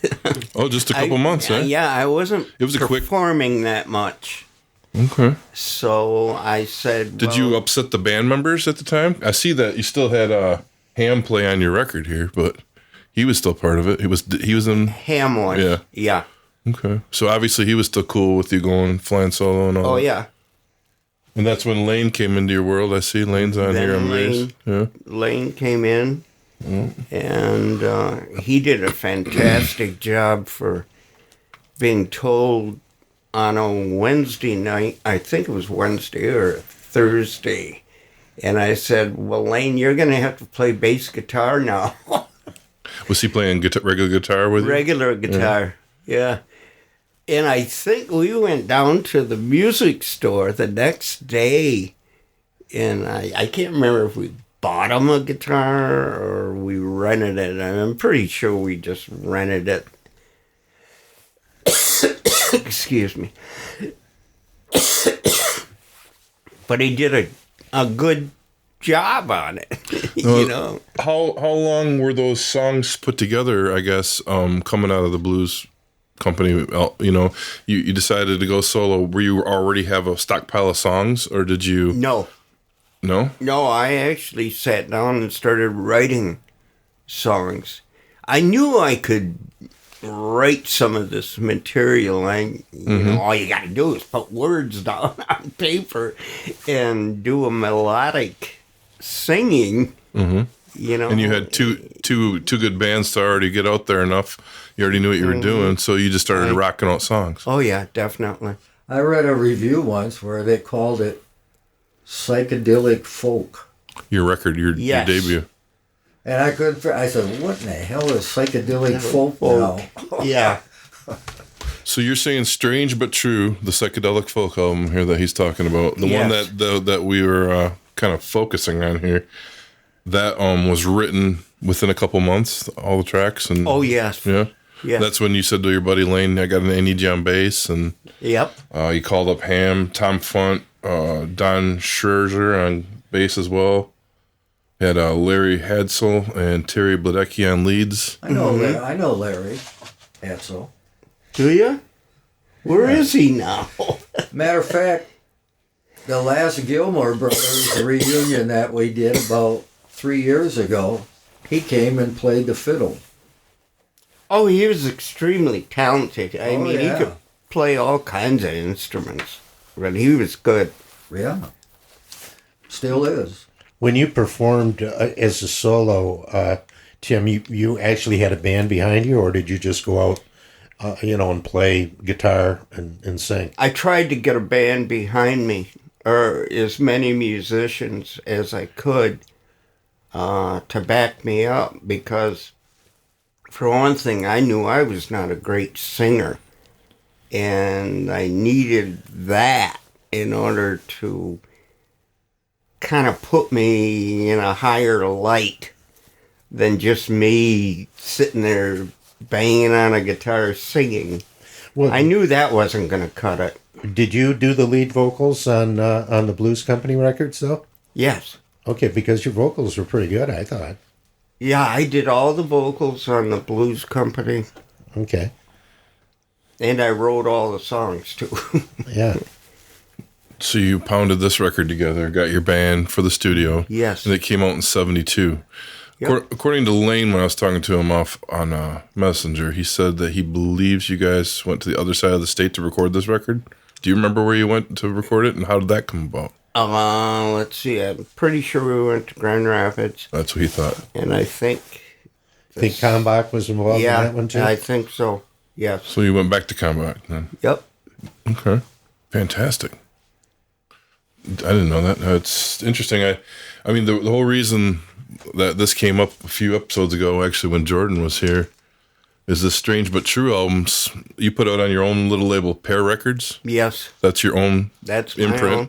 Speaker 2: Oh, just a couple months, eh?
Speaker 5: Yeah, I wasn't
Speaker 2: It was a quick-
Speaker 5: performing that much.
Speaker 2: Okay.
Speaker 5: So I said,
Speaker 2: Did you upset the band members at the time? I see that you still had Ham play on your record here, but he was still part of it. He was in.
Speaker 5: Hamlet?
Speaker 2: Yeah.
Speaker 5: Yeah.
Speaker 2: Okay. So obviously he was still cool with you going flying solo and all.
Speaker 5: Oh,
Speaker 2: that.
Speaker 5: yeah.
Speaker 2: And that's when Lane came into your world. I see Lane's on
Speaker 5: Then
Speaker 2: here. I'm amazed. Yeah.
Speaker 5: Lane came in, and he did a fantastic job for being told on a Wednesday night, I think it was Wednesday or Thursday. And I said, well, Lane, you're going to have to play bass guitar now.
Speaker 2: Was he playing regular guitar with you?
Speaker 5: Regular guitar, yeah. And I think we went down to the music store the next day, and I can't remember if we bought him a guitar or we rented it. I'm pretty sure we just rented it. Excuse me. But he did a good job on it, you know.
Speaker 2: How long were those songs put together, I guess, coming out of the blues company? You know, you decided to go solo. Were you already have a stockpile of songs, or did you?
Speaker 5: No, I actually sat down and started writing songs. I knew I could write some of this material. You know, all you got to do is put words down on paper and do a melodic singing. You know,
Speaker 2: And you had two good bands to already get out there enough. You already knew what you were doing, so you just started rocking out songs.
Speaker 5: Oh yeah, definitely.
Speaker 4: I read a review once where they called it psychedelic folk.
Speaker 2: Your record, your debut.
Speaker 4: And I couldn't. I said, "What in the hell is psychedelic folk now?"
Speaker 5: Yeah.
Speaker 2: So you're saying "Strange But True," the psychedelic folk album here that he's talking about, the one that we were kind of focusing on here, that was written within a couple months, all the tracks, and
Speaker 5: Yes.
Speaker 2: yeah.
Speaker 5: Yeah.
Speaker 2: That's when you said to your buddy Lane, "I need you on bass," and
Speaker 5: Yep.
Speaker 2: you called up Ham, Tom Funt, Don Scherzer on bass as well. Had Larry Hadsel and Terry Bledecki on leads.
Speaker 4: I know. I know Larry Hadsel.
Speaker 5: Do you? Where is he now?
Speaker 4: Matter of fact, the last Gilmore Brothers reunion that we did about 3 years ago, he came and played the fiddle.
Speaker 5: Oh, he was extremely talented. I mean,
Speaker 4: yeah.
Speaker 5: he could play all kinds of instruments. But he was good.
Speaker 4: Yeah. Still is.
Speaker 3: When you performed as a solo, Tim, you actually had a band behind you, or did you just go out, and play guitar and sing?
Speaker 5: I tried to get a band behind me, or as many musicians as I could, to back me up, because for one thing, I knew I was not a great singer, and I needed that in order to kind of put me in a higher light than just me sitting there banging on a guitar singing.
Speaker 3: Well,
Speaker 5: I knew that wasn't going to cut it.
Speaker 3: Did you do the lead vocals on the Blues Company records, though?
Speaker 5: Yes.
Speaker 3: Okay, because your vocals were pretty good, I thought.
Speaker 5: Yeah, I did all the vocals on the Blues Company.
Speaker 3: Okay.
Speaker 5: And I wrote all the songs, too.
Speaker 3: Yeah.
Speaker 2: So you pounded this record together, got your band for the studio.
Speaker 5: Yes.
Speaker 2: And it came out in 1972.
Speaker 5: Yep.
Speaker 2: According to Lane, when I was talking to him off on Messenger, he said that he believes you guys went to the other side of the state to record this record. Do you remember where you went to record it, and how did that come about?
Speaker 5: Let's see. I'm pretty sure we went to Grand Rapids.
Speaker 2: That's what he thought.
Speaker 5: And I think...
Speaker 3: Think Kalmbach was involved in that one, too?
Speaker 5: I think so. Yes.
Speaker 2: So you went back to Combat then?
Speaker 5: Yep.
Speaker 2: Okay. Fantastic. I didn't know that. It's interesting. I mean, the whole reason that this came up a few episodes ago, actually, when Jordan was here, is this Strange But True albums you put out on your own little label, Pear Records.
Speaker 5: Yes.
Speaker 2: That's your own
Speaker 5: That's
Speaker 2: imprint.
Speaker 5: my own.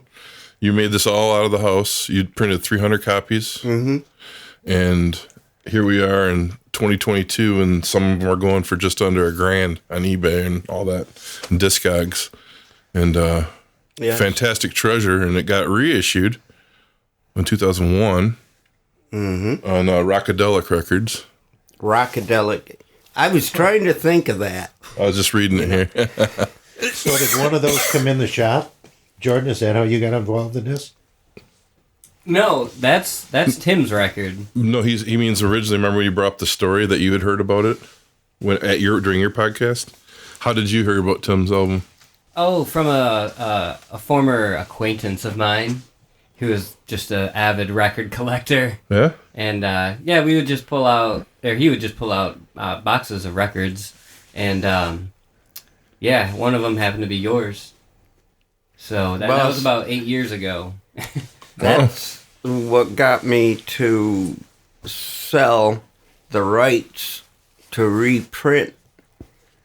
Speaker 2: You made this all out of the house. You printed 300 copies.
Speaker 5: Mm-hmm.
Speaker 2: And here we are in 2022, and some of them are going for just under $1,000 on eBay and all that, and Discogs. And
Speaker 5: Yes.
Speaker 2: fantastic treasure, and it got reissued in 2001 on Rockadelic Records.
Speaker 5: Rockadelic. I was trying to think of that.
Speaker 2: I was just reading it here.
Speaker 3: So did one of those come in the shop? Jordan, is that how you got involved in this?
Speaker 6: No, that's Tim's record.
Speaker 2: No, he means originally. Remember when you brought up the story that you had heard about it during your podcast? How did you hear about Tim's album?
Speaker 6: Oh, from a former acquaintance of mine who was just an avid record collector.
Speaker 2: Yeah?
Speaker 6: And we would just pull out, or he would just pull out boxes of records. And one of them happened to be yours. So that was about 8 years ago.
Speaker 5: That's what got me to sell the rights to reprint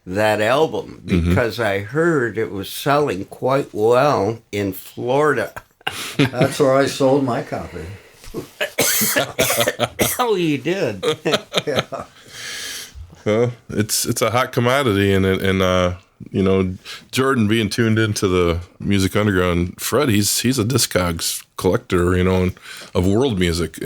Speaker 5: that album, because I heard it was selling quite well in Florida.
Speaker 4: That's where I sold my copy.
Speaker 5: Oh, you did?
Speaker 4: Yeah.
Speaker 2: Well, it's a hot commodity, and you know, Jordan being tuned into the music underground, Fred, he's a Discogs collector, you know, of world music,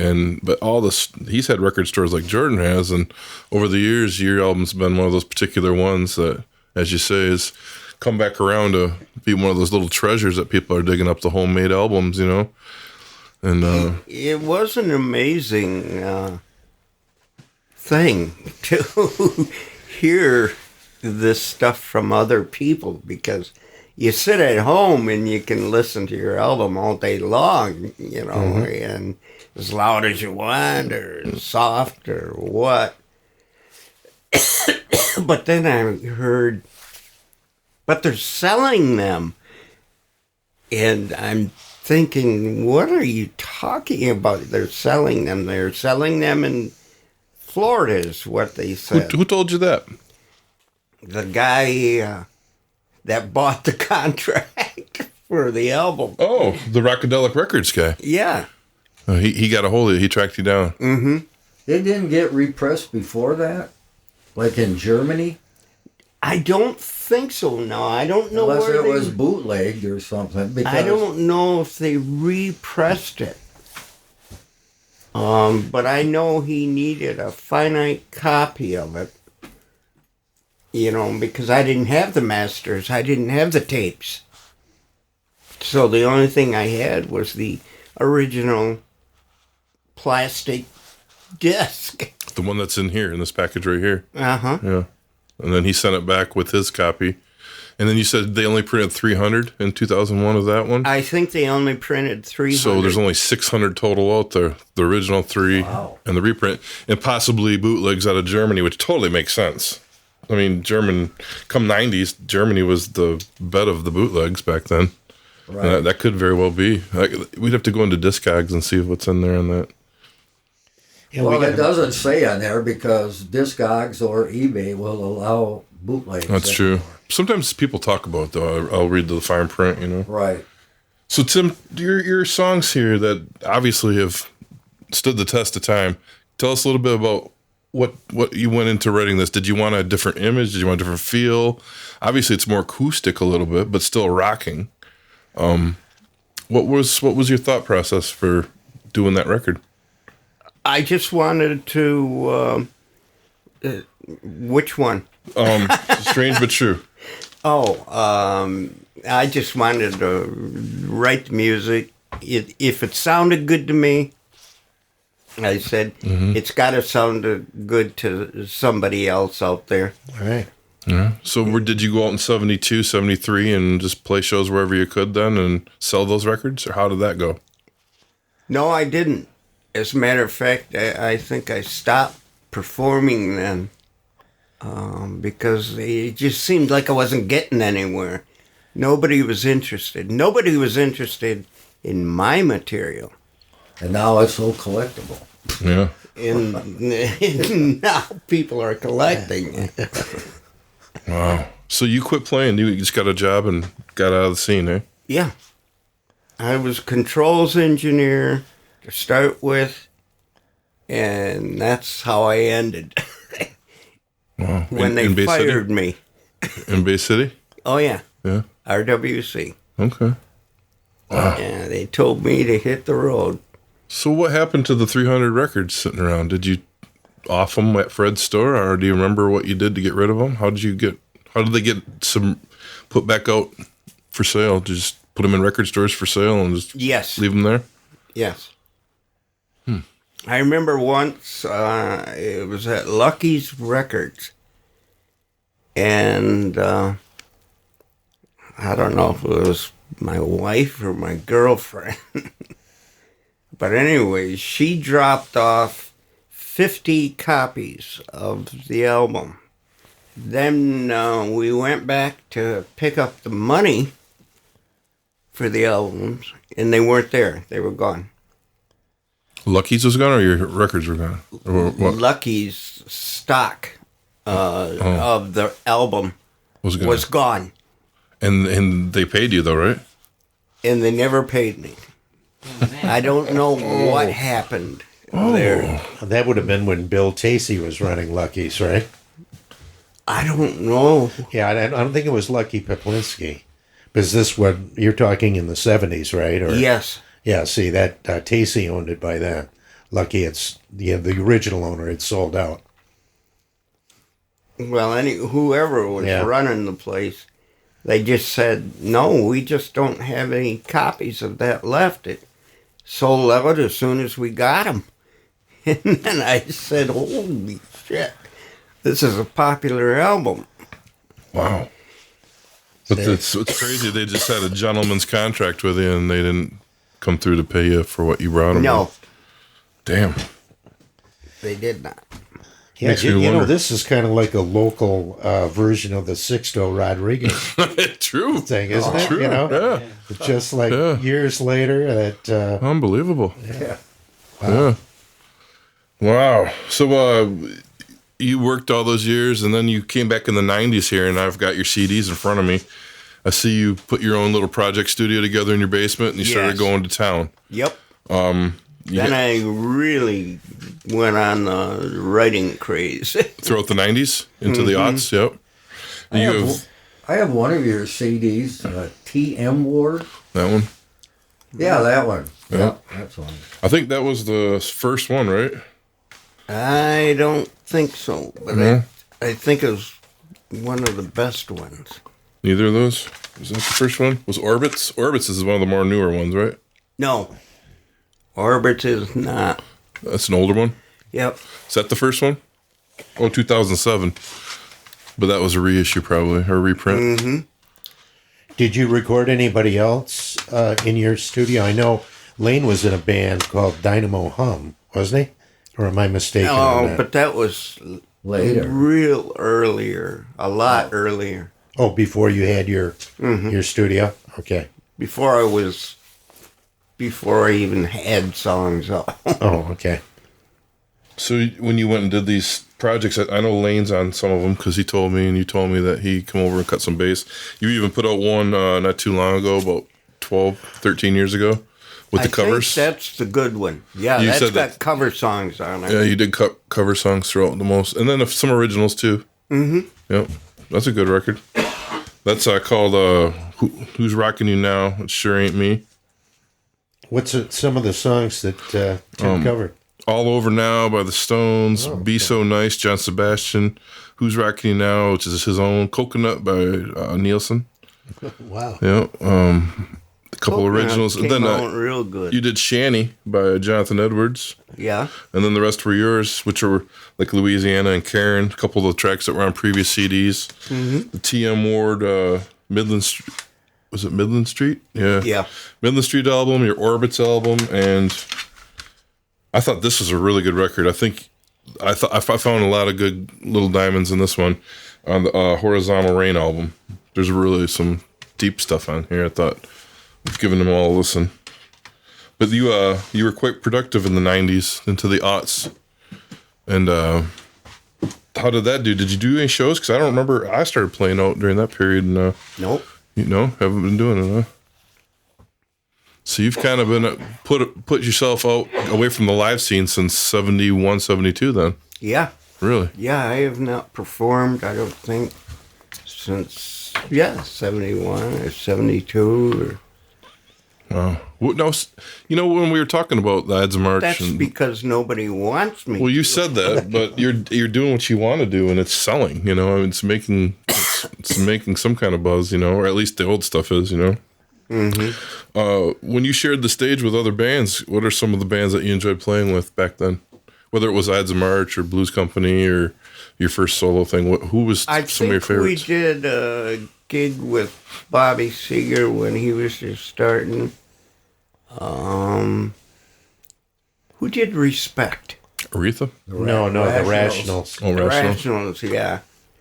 Speaker 2: but all this, he's had record stores like Jordan has, and over the years, your album's been one of those particular ones that, as you say, has come back around to be one of those little treasures that people are digging up, the homemade albums, you know, and
Speaker 5: it was an amazing thing to hear this stuff from other people, because you sit at home and you can listen to your album all day long, you know, and as loud as you want or soft or what. But then I heard, but they're selling them. And I'm thinking, what are you talking about? They're selling them. They're selling them in Florida is what they said.
Speaker 2: who told you that?
Speaker 5: The guy that bought the contract for the album.
Speaker 2: Oh, the Rockadelic Records guy.
Speaker 5: Yeah.
Speaker 2: He got a hold of you. He tracked you down.
Speaker 5: Mm-hmm.
Speaker 4: It didn't get repressed before that, like in Germany.
Speaker 5: I don't think so. No, I don't know
Speaker 4: Unless
Speaker 5: where
Speaker 4: it was bootlegged or something. Because
Speaker 5: I don't know if they repressed it. But I know he needed a finite copy of it. You know, because I didn't have the masters. I didn't have the tapes. So the only thing I had was the original plastic disc.
Speaker 2: The one that's in here, in this package right here.
Speaker 5: Uh-huh.
Speaker 2: Yeah. And then he sent it back with his copy. And then you said they only printed 300 in 2001 of that one?
Speaker 5: I think they only printed 300.
Speaker 2: So there's only 600 total out there. The original 3 and the reprint. And possibly bootlegs out of Germany, which totally makes sense. I mean, come 90s, Germany was the bed of the bootlegs back then. Right. That could very well be. We'd have to go into Discogs and see what's in there on that.
Speaker 3: Yeah,
Speaker 4: well, it doesn't say on there because Discogs or eBay will allow bootlegs.
Speaker 2: That's true. Sometimes people talk about it, though. I'll read the fine print, you know.
Speaker 4: Right.
Speaker 2: So, Tim, your songs here that obviously have stood the test of time. Tell us a little bit about what you went into writing this. Did you want a different image? Did you want a different feel? Obviously, it's more acoustic a little bit, but still rocking. What was your thought process for doing that record?
Speaker 5: I just wanted to. Which one?
Speaker 2: Strange But True.
Speaker 5: I just wanted to write the music. If it sounded good to me, I said, it's got to sound good to somebody else out there.
Speaker 3: All right.
Speaker 2: Yeah. So did you go out in 72, 73 and just play shows wherever you could then and sell those records? Or how did that go?
Speaker 5: No, I didn't. As a matter of fact, I think I stopped performing then because it just seemed like I wasn't getting anywhere. Nobody was interested. Nobody was interested in my material.
Speaker 4: And now it's so collectible.
Speaker 2: Yeah.
Speaker 5: And now people are collecting.
Speaker 2: Wow. So you quit playing. You just got a job and got out of the scene, eh?
Speaker 5: Yeah. I was controls engineer to start with, and that's how I ended.
Speaker 2: Wow.
Speaker 5: When they fired me.
Speaker 2: In Bay City?
Speaker 5: Oh, yeah.
Speaker 2: Yeah.
Speaker 5: RWC.
Speaker 2: Okay. Wow.
Speaker 5: Yeah, they told me to hit the road.
Speaker 2: So what happened to the 300 records sitting around? Did you off them at Fred's store, or do you remember what you did to get rid of them? How did they get some put back out for sale? Just put them in record stores for sale and just leave them there?
Speaker 5: Yes. I remember once it was at Lucky's Records, and I don't know if it was my wife or my girlfriend, but anyway, she dropped off 50 copies of the album. Then we went back to pick up the money for the albums, and they weren't there. They were gone.
Speaker 2: Lucky's was gone, or your records were gone? Or what?
Speaker 5: Lucky's stock of the album was gone.
Speaker 2: And they paid you, though, right?
Speaker 5: And they never paid me. I don't know what happened there.
Speaker 3: That would have been when Bill Tacey was running Lucky's, right?
Speaker 5: I don't know.
Speaker 3: Yeah, I don't think it was Lucky Peplinski. Is this what you're talking in the 70s, right? Or,
Speaker 5: Yes.
Speaker 3: Yeah, see, that Tacey owned it by then. Lucky, it's the original owner had sold out.
Speaker 5: Well, whoever was running the place, they just said, no, we just don't have any copies of that left. It sold out as soon as we got them. And then I said, holy shit, this is a popular album.
Speaker 2: Wow. But it's crazy. They just had a gentleman's contract with you, and they didn't come through to pay you for what you brought them.
Speaker 5: No.
Speaker 2: Damn.
Speaker 5: They did not.
Speaker 3: Yeah, you know, this is kind of like a local version of the Sixto Rodriguez
Speaker 2: True.
Speaker 3: thing, isn't it?
Speaker 2: True.
Speaker 3: You know,
Speaker 2: Yeah.
Speaker 3: just like years later, that
Speaker 2: Unbelievable.
Speaker 3: yeah.
Speaker 2: Yeah. Wow. So you worked all those years, and then you came back in the 90s here, and I've got your CDs in front of me. I see you put your own little project studio together in your basement, and you started going to town.
Speaker 5: Yep. Then I really went on the writing craze.
Speaker 2: Throughout the 90s into the aughts, yep.
Speaker 4: I have one of your CDs, Timm Ward.
Speaker 2: That one?
Speaker 4: Yeah, that one.
Speaker 2: Yeah.
Speaker 4: That's one.
Speaker 2: I think that was the first one, right?
Speaker 5: I don't think so, but I think it was one of the best ones.
Speaker 2: Neither of those? Was that the first one? Was Orbits? Orbits is one of the more newer ones, right?
Speaker 5: No. Orbit is not.
Speaker 2: That's an older one?
Speaker 5: Yep.
Speaker 2: Is that the first one? Oh, 2007. But that was a reissue, probably, or a reprint.
Speaker 5: Mm-hmm.
Speaker 3: Did you record anybody else in your studio? I know Lane was in a band called Dynamo Hum, wasn't he? Or am I mistaken?
Speaker 5: Oh, but that was
Speaker 4: Later.
Speaker 5: real earlier, a lot earlier.
Speaker 3: Oh, before you had your studio? Okay.
Speaker 5: Before I even had songs up.
Speaker 3: Oh, okay.
Speaker 2: So when you went and did these projects, I know Lane's on some of them because he told me, and you told me that he come over and cut some bass. You even put out one not too long ago, about 12, 13 years ago, with the covers.
Speaker 5: I think that's the good one. Yeah,
Speaker 2: You
Speaker 5: that's
Speaker 2: said
Speaker 5: got
Speaker 2: that-
Speaker 5: cover songs on it.
Speaker 2: Yeah, you did cover songs throughout the most, and then some originals too. Mm-hmm. Yep, that's a good record. That's called "Who's Rocking You Now." It sure ain't me.
Speaker 3: What's some of the songs that Tim covered?
Speaker 2: All Over Now by the Stones, Be So Nice, John Sebastian, Who's Rocking You Now, which is his own, Coconut by Nielsen.
Speaker 3: Wow.
Speaker 2: Yeah, a couple
Speaker 5: Coconut
Speaker 2: originals. And
Speaker 5: came
Speaker 2: then
Speaker 5: out real good.
Speaker 2: you did Shanny by Jonathan Edwards.
Speaker 5: Yeah.
Speaker 2: And then the rest were yours, which were like Louisiana and Karen, a couple of the tracks that were on previous CDs. Mm-hmm. The Timm Ward, Midland Street. Was it Midland Street? Yeah.
Speaker 5: Yeah.
Speaker 2: Midland Street album, your Orbits album, and I thought this was a really good record. I found a lot of good little diamonds in this one on the Horizontal Rain album. There's really some deep stuff on here. I thought I've given them all a listen. But you were quite productive in the 90s into the aughts. And how did that do? Did you do any shows? Because I don't remember. I started playing out during that period. And,
Speaker 5: Nope.
Speaker 2: haven't been doing it, huh? So you've kind of been put yourself out away from the live scene since 71, 72 then?
Speaker 5: Yeah.
Speaker 2: Really?
Speaker 5: Yeah, I have not performed, I don't think, since, 71 or 72.
Speaker 2: Wow. Well, no, when we were talking about the Ides of March.
Speaker 5: That's because nobody wants me.
Speaker 2: Well, you said that, but you're doing what you want to do, and it's selling. It's making some kind of buzz. Or at least the old stuff is. Mm-hmm. When you shared the stage with other bands, what are some of the bands that you enjoyed playing with back then? Whether it was Ides of March or Blues Company or your first solo thing, who was some of your favorites?
Speaker 5: We did a gig with Bobby Seeger when he was just starting. Who did Respect?
Speaker 2: Aretha?
Speaker 3: No, the Rationals.
Speaker 2: Oh,
Speaker 5: The
Speaker 2: Rational.
Speaker 5: Rationals, yeah.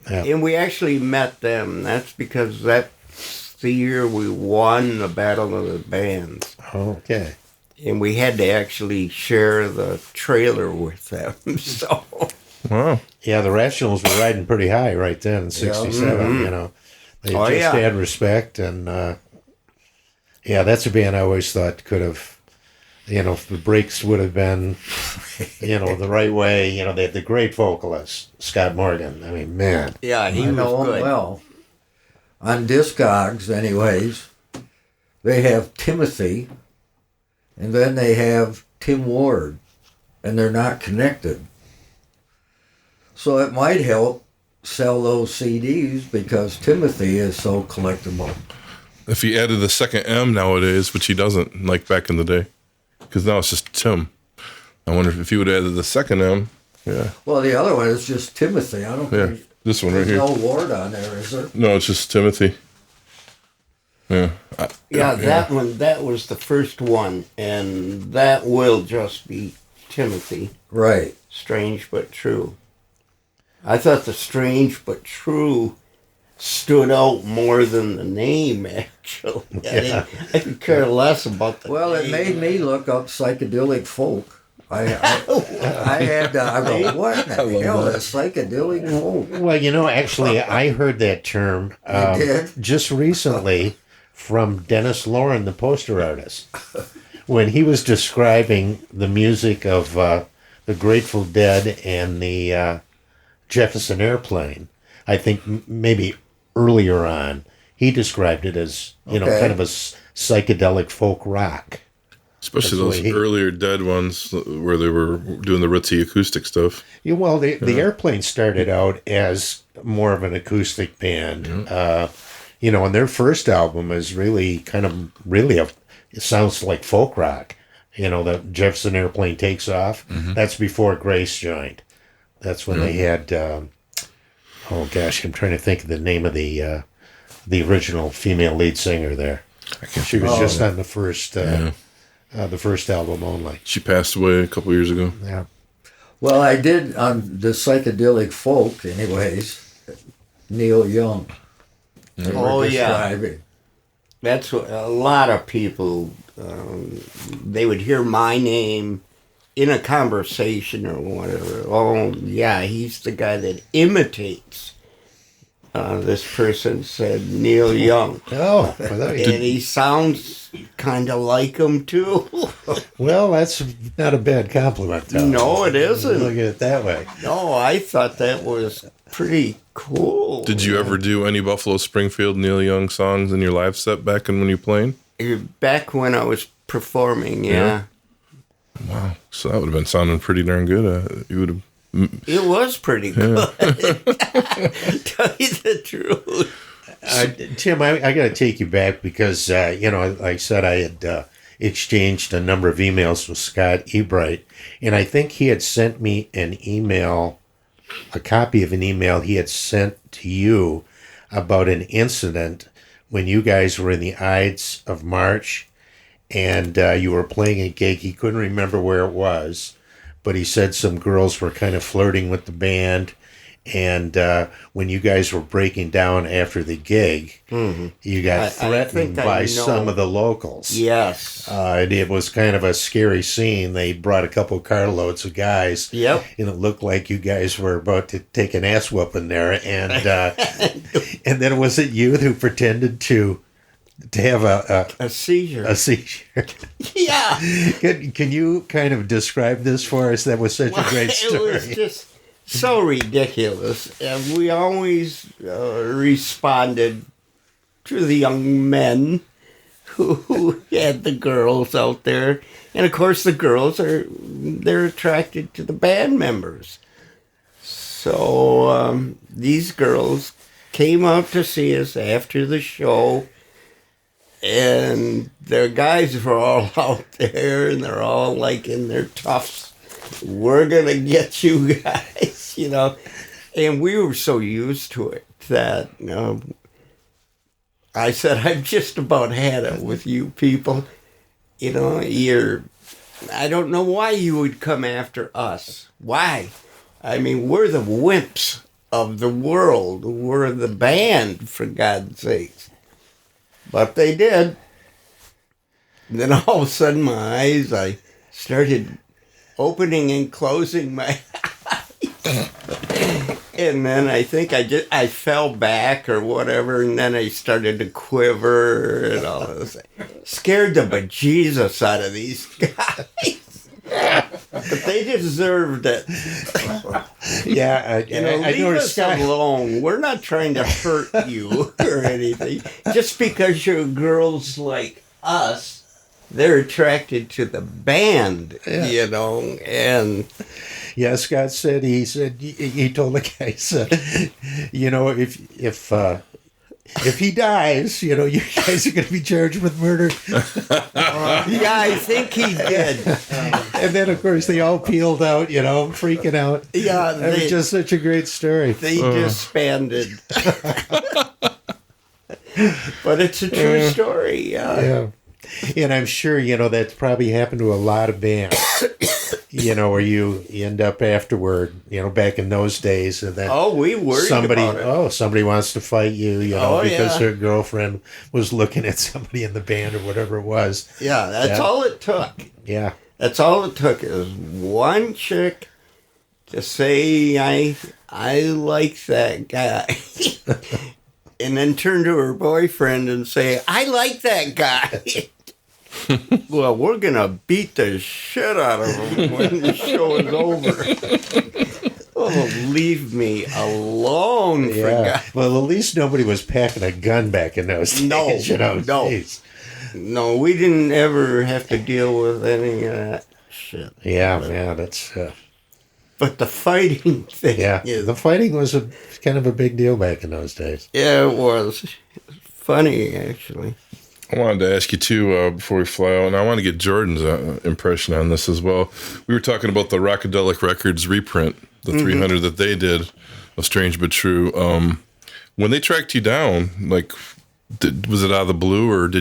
Speaker 3: Yeah.
Speaker 5: And we actually met them. That's because that's the year we won the Battle of the Bands.
Speaker 3: Okay.
Speaker 5: And we had to actually share the trailer with them. So,
Speaker 2: Wow.
Speaker 3: Yeah, the Rationals were riding pretty high right then in '67. You know, they just had respect, and yeah, that's a band I always thought could have, you know, if the breaks would have been, you know, the right way. You know, they had the great vocalist Scott Morgan. I mean, man.
Speaker 5: yeah, he
Speaker 4: I
Speaker 5: was
Speaker 4: know
Speaker 5: good.
Speaker 4: him well. On Discogs, anyways, they have Timothy, and then they have Timm Ward, and they're not connected. So it might help sell those CDs because Timothy is so collectible.
Speaker 2: If he added the second M nowadays, which he doesn't, like back in the day, because now it's just Timm. I wonder if he would have added the second M. Yeah.
Speaker 4: Well, the other one is just Timothy. I don't
Speaker 2: Yeah.
Speaker 4: think
Speaker 2: This one right
Speaker 4: there's
Speaker 2: here.
Speaker 4: no Ward on there, is there?
Speaker 2: No, it's just Timothy. Yeah.
Speaker 5: That one, that was the first one, and that will just be Timothy.
Speaker 4: Right.
Speaker 5: Strange But True. I thought the Strange But True stood out more than the name, actually. I could care less about the
Speaker 4: Well,
Speaker 5: name.
Speaker 4: it made me look up psychedelic folk. I had to, I go, what in the hell is psychedelic folk?
Speaker 3: Well, you know, actually, I heard that term
Speaker 4: did?
Speaker 3: just recently from Dennis Lauren, the poster artist, when he was describing the music of the Grateful Dead and the Jefferson Airplane. I think maybe earlier on, he described it as, you know,
Speaker 4: Okay.
Speaker 3: kind of a psychedelic folk rock.
Speaker 2: Especially
Speaker 3: That's
Speaker 2: those
Speaker 3: the way he-
Speaker 2: earlier Dead ones where they were doing the ritzy acoustic stuff.
Speaker 3: Yeah, well, the Airplane started out as more of an acoustic band. You know, and their first album is really kind of it sounds like folk rock. You know, the Jefferson Airplane Takes Off. That's before Grace joined. That's when they had. Oh gosh, I'm trying to think of the name of the original female lead singer there. She was just on the first album only.
Speaker 2: She passed away a couple years ago.
Speaker 3: Yeah.
Speaker 4: Well, I did on the psychedelic folk, anyways. Neil Young. They were
Speaker 5: Oh, yeah.
Speaker 4: describing.
Speaker 5: That's what a lot of people, they would hear my name in a conversation or whatever. Oh, yeah, he's the guy that imitates. This person said Neil Young.
Speaker 3: Oh, well,
Speaker 5: And he sounds kind of like him, too.
Speaker 3: well, that's not a bad compliment, though.
Speaker 5: No, it isn't.
Speaker 3: Look at it that way.
Speaker 5: No, I thought that was pretty cool.
Speaker 2: Did you ever do any Buffalo Springfield Neil Young songs in your live set back when you playing?
Speaker 5: Back when I was performing, yeah.
Speaker 2: Wow. So that would have been sounding pretty darn good. You would have.
Speaker 5: It was pretty good. Tell you the truth.
Speaker 3: Tim, I got to take you back because, you know, like I said, I had exchanged a number of emails with Scott Ebright, and I think he had sent me an email, a copy of an email he had sent to you about an incident when you guys were in the Ides of March, and you were playing a gig. He couldn't remember where it was, but he said some girls were kind of flirting with the band. And when you guys were breaking down after the gig, you got
Speaker 5: I
Speaker 3: threatened
Speaker 5: think I
Speaker 3: by
Speaker 5: know.
Speaker 3: some of the locals.
Speaker 5: Yes.
Speaker 3: And it was kind of a scary scene. They brought a couple carloads of guys.
Speaker 5: Yep.
Speaker 3: And it looked like you guys were about to take an ass whooping there. And and then was it you who pretended to have
Speaker 5: A seizure.
Speaker 3: a seizure?
Speaker 5: Yeah.
Speaker 3: Can you kind of describe this for us? That was such a great story.
Speaker 5: It was just so ridiculous. And we always responded to the young men who had the girls out there. And of course the girls they're attracted to the band members. So these girls came out to see us after the show. And their guys were all out there, and they're all like in their tufts. We're gonna get you guys, you know. And we were so used to it that I said, I've just about had it with you people. You know, I don't know why you would come after us. Why? I mean, we're the wimps of the world. We're the band, for God's sakes. But they did. And then all of a sudden, my eyes, I started opening and closing my eyes. And then I think I fell back or whatever, and then I started to quiver and all this. Scared the bejesus out of these guys. But they deserved it.
Speaker 3: Yeah,
Speaker 5: Leave us alone. We're not trying to hurt you or anything. Just because you're girls like us, they're attracted to the band, and...
Speaker 3: Yeah, Scott said, he told the guys, if he dies, you guys are going to be charged with murder.
Speaker 5: Yeah, I think he did.
Speaker 3: And then, of course, they all peeled out, freaking out.
Speaker 5: Yeah.
Speaker 3: It was just such a great story.
Speaker 5: They disbanded. But it's a true story,
Speaker 3: yeah. And I'm sure, that's probably happened to a lot of bands, where you end up afterward, back in those days. And then
Speaker 5: we worried about it.
Speaker 3: Somebody wants to fight you, because their girlfriend was looking at somebody in the band or whatever it was.
Speaker 5: Yeah, that's all it took.
Speaker 3: Yeah.
Speaker 5: That's all it took is one chick to say, I like that guy. And then turn to her boyfriend and say, I like that guy. Well, we're going to beat the shit out of him when the show is over. Oh, leave me alone, for God.
Speaker 3: Well, at least nobody was packing a gun back in those days.
Speaker 5: No.
Speaker 3: Jeez.
Speaker 5: No, we didn't ever have to deal with any of that shit.
Speaker 3: Yeah, that's...
Speaker 5: But the fighting thing...
Speaker 3: Yeah, the fighting was kind of a big deal back in those days.
Speaker 5: Yeah, it was. Funny, actually.
Speaker 2: I wanted to ask you, too, before we fly out, and I want to get Jordan's impression on this as well. We were talking about the Rockadelic Records reprint, the 300 that they did of Strange But True. When they tracked you down, was it out of the blue, or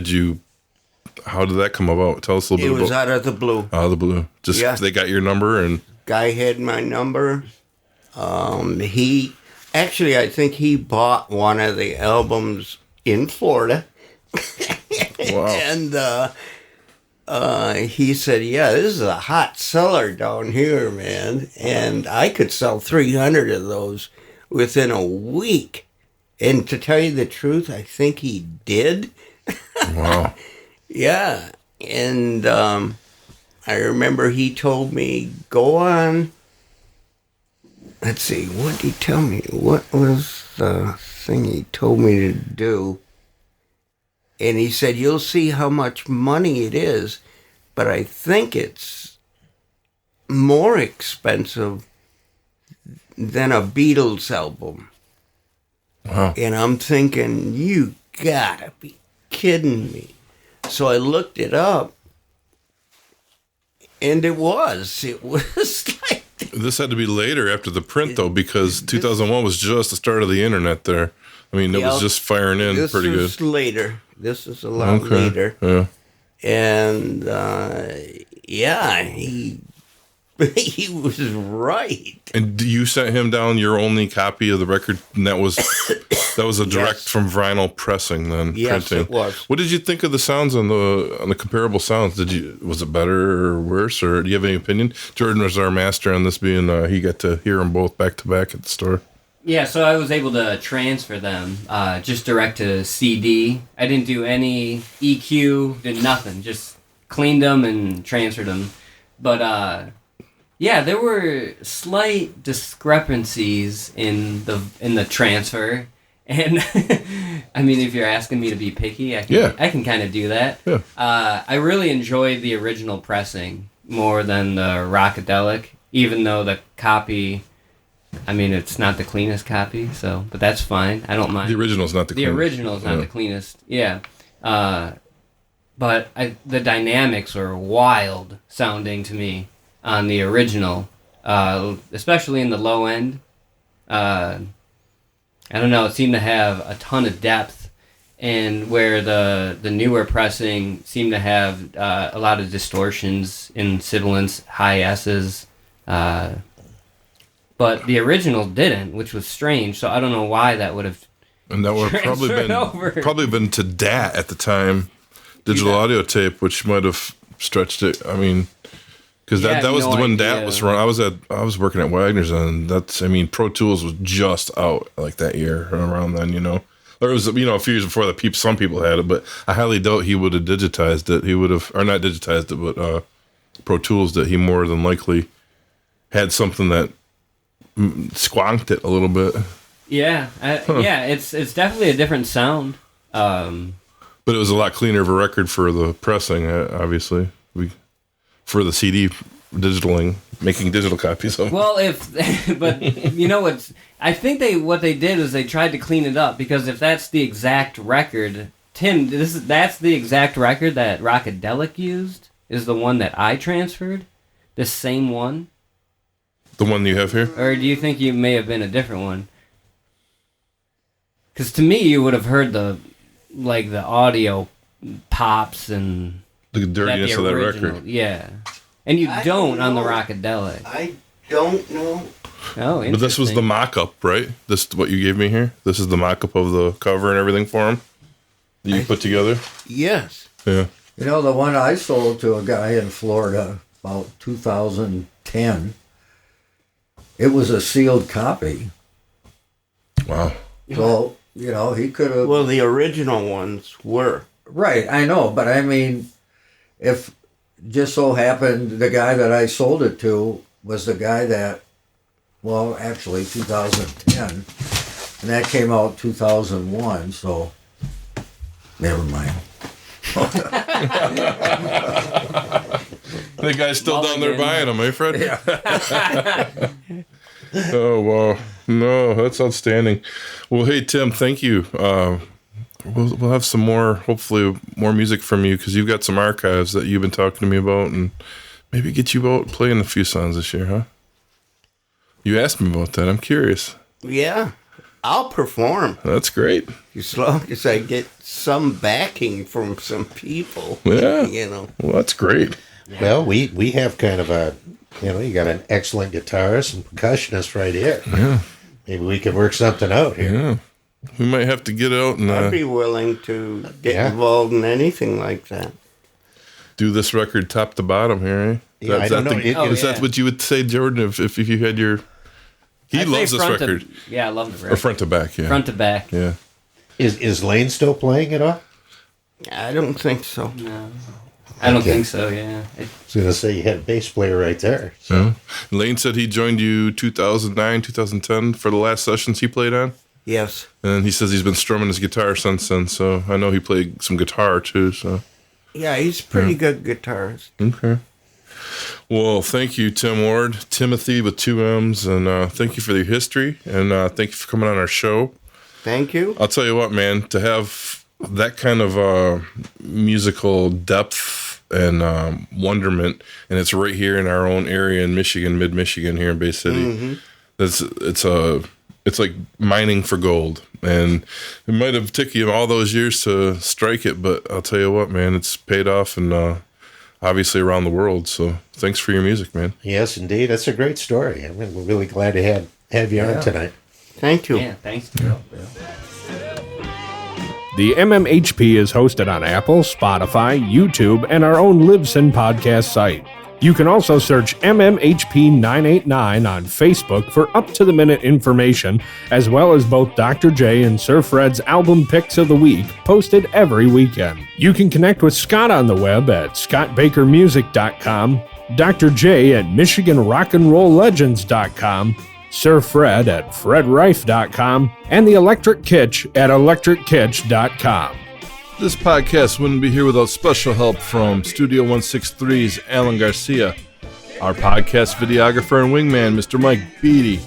Speaker 2: how did that come about? Tell us a little bit about it.
Speaker 5: It was out of the blue.
Speaker 2: Out of the blue. Just they got your number and...
Speaker 5: Guy had my number. I think he bought one of the albums in Florida.
Speaker 2: Wow.
Speaker 5: And he said, yeah, this is a hot seller down here, man. And I could sell 300 of those within a week. And to tell you the truth, I think he did.
Speaker 2: Wow.
Speaker 5: Yeah. And I remember he told me, go on. Let's see, what did he tell me? What was the thing he told me to do? And he said, you'll see how much money it is, but I think it's more expensive than a Beatles album.
Speaker 2: Wow.
Speaker 5: And I'm thinking, you gotta be kidding me. So I looked it up, and it was like...
Speaker 2: This had to be later after the print, though, because 2001 was just the start of the internet there. I mean, it was just firing in pretty good.
Speaker 5: This is later. This is a lot later.
Speaker 2: Yeah.
Speaker 5: And, he was right.
Speaker 2: And you sent him down your only copy of the record, and that was a direct from vinyl pressing then.
Speaker 5: Yes,
Speaker 2: printing.
Speaker 5: It was.
Speaker 2: What did you think of the sounds on the comparable sounds? Was it better or worse, or do you have any opinion? Jordan was our master on this, being he got to hear them both back to back at the store.
Speaker 6: Yeah, so I was able to transfer them just direct to CD. I didn't do any EQ, did nothing, just cleaned them and transferred them. But yeah, there were slight discrepancies in the transfer, and I mean, if you're asking me to be picky, I can kind of do that.
Speaker 2: Yeah.
Speaker 6: I really enjoyed the original pressing more than the Rockadelic, even though the copy, I mean, it's not the cleanest copy, but that's fine. I don't mind.
Speaker 2: The original's not the cleanest.
Speaker 6: The original's not the cleanest. Yeah. But the dynamics were wild sounding to me on the original, especially in the low end. I don't know, it seemed to have a ton of depth, and where the newer pressing seemed to have a lot of distortions in sibilants, high S's, but the original didn't, which was strange, so I don't know why that would have
Speaker 2: And that would have probably been to DAT at the time, digital audio tape, which might have stretched it. I mean, because that was when DAT was run. I was working at Wagner's, and Pro Tools was just out like that year around then, you know. Or it was, you know, a few years before that. Some people had it, but I highly doubt he would have digitized it. He would have, or not digitized it, but Pro Tools, that he more than likely had something that squonked it a little bit.
Speaker 6: Yeah, it's definitely a different sound.
Speaker 2: But it was a lot cleaner of a record for the pressing, obviously. For the CD digitaling, making digital copies of.
Speaker 6: Well, but you know what? I think what they did is they tried to clean it up, because if that's the exact record, Tim, that's the exact record that Rockadelic used, is the one that I transferred, the same one.
Speaker 2: The one you have here?
Speaker 6: Or do you think you may have been a different one? Because to me, you would have heard the audio pops and
Speaker 2: the dirtiness of that record.
Speaker 6: Yeah, and you don't on the Rockadelic.
Speaker 5: I don't know.
Speaker 6: Oh,
Speaker 2: but this was the mock-up, right? This what you gave me here. This is the mock-up of the cover and everything for him that you put together.
Speaker 5: Yes.
Speaker 2: Yeah.
Speaker 4: You know, the one I sold to a guy in Florida about 2010. It was a sealed copy.
Speaker 2: Wow.
Speaker 4: So, you know, he could have...
Speaker 5: Well, the original ones were.
Speaker 4: Right, I know. But, I mean, if just so happened the guy that I sold it to was the guy that... Well, actually, 2010. And that came out 2001, so... Never mind.
Speaker 2: The guy's still down there buying them, eh, Fred?
Speaker 4: Yeah.
Speaker 2: Oh, wow. No, that's outstanding. Well, hey, Tim, thank you. We'll have some more, hopefully, more music from you, because you've got some archives that you've been talking to me about, and maybe get you out playing a few songs this year, huh? You asked me about that. I'm curious.
Speaker 5: Yeah. I'll perform.
Speaker 2: That's great.
Speaker 5: As long as I get some backing from some people.
Speaker 2: Yeah.
Speaker 5: You know.
Speaker 2: Well, that's great.
Speaker 3: Well, we have kind of a, you know, you got an excellent guitarist and percussionist right here.
Speaker 2: Yeah.
Speaker 3: Maybe we could work something out here.
Speaker 2: Yeah. We might have to get out and
Speaker 5: I'd be willing to get involved in anything like that.
Speaker 2: do this record top to bottom here, eh?
Speaker 3: Yeah, I don't know.
Speaker 2: Is that what you would say, Jordan, if you had your... He loves this record.
Speaker 6: I love the record.
Speaker 2: Or front to back, yeah.
Speaker 6: Front to back.
Speaker 2: Yeah.
Speaker 3: Is Lane still playing at all?
Speaker 5: I don't think so.
Speaker 6: No. I don't think so, yeah.
Speaker 3: I was going to say you had a bass player right there. So.
Speaker 2: Yeah. Lane said he joined you 2009, 2010 for the last sessions he played on.
Speaker 5: Yes.
Speaker 2: And he says he's been strumming his guitar since then, so I know he played some guitar too, so...
Speaker 5: Yeah, he's a pretty good guitarist.
Speaker 2: Okay. Well, thank you, Tim Ward, Timothy with 2 M's, and thank you for your history, and thank you for coming on our show.
Speaker 5: Thank you.
Speaker 2: I'll tell you what, man, to have that kind of musical depth and wonderment, and it's right here in our own area in Michigan, mid-Michigan here in Bay City. Mm-hmm. It's like mining for gold, and it might have taken you all those years to strike it, but I'll tell you what, man, it's paid off, and obviously around the world. So thanks for your music, man.
Speaker 3: Yes, indeed. That's a great story. We're really glad to have you on tonight.
Speaker 5: Thank you.
Speaker 6: Yeah, thanks.
Speaker 1: The MMHP is hosted on Apple, Spotify, YouTube, and our own Libsyn podcast site. You can also search MMHP 989 on Facebook for up-to-the-minute information, as well as both Dr. J and Sir Fred's album picks of the week, posted every weekend. You can connect with Scott on the web at scottbakermusic.com, Dr. J at michiganrockandrolllegends.com, Sir Fred at fredrife.com, and the Electric Kitch at electrickitch.com.
Speaker 2: This podcast wouldn't be here without special help from Studio 163's Alan Garcia, our podcast videographer and wingman, Mr. Mike Beatty,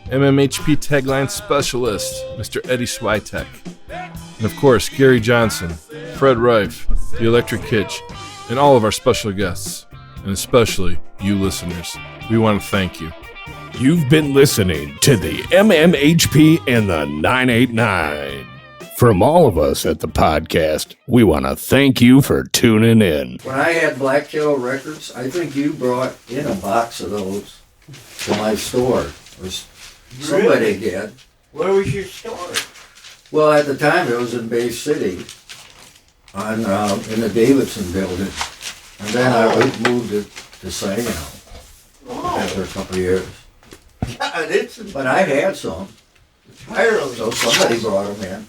Speaker 2: MMHP tagline specialist, Mr. Eddie Switek, and of course, Gary Johnson, Fred Rife, the Electric Kitch, and all of our special guests, and especially you listeners. We want to thank you.
Speaker 1: You've been listening to the MMHP and the 989. From all of us at the podcast, we want to thank you for tuning in.
Speaker 4: When I had Black Tail Records, I think you brought in a box of those to my store. Or somebody did.
Speaker 5: Where was your store?
Speaker 4: Well, at the time it was in Bay City, on in the Davidson building, and then I moved it to Saginaw after a couple of years.
Speaker 5: God, it's
Speaker 4: But I had some,
Speaker 5: entirely.
Speaker 4: so somebody brought them in.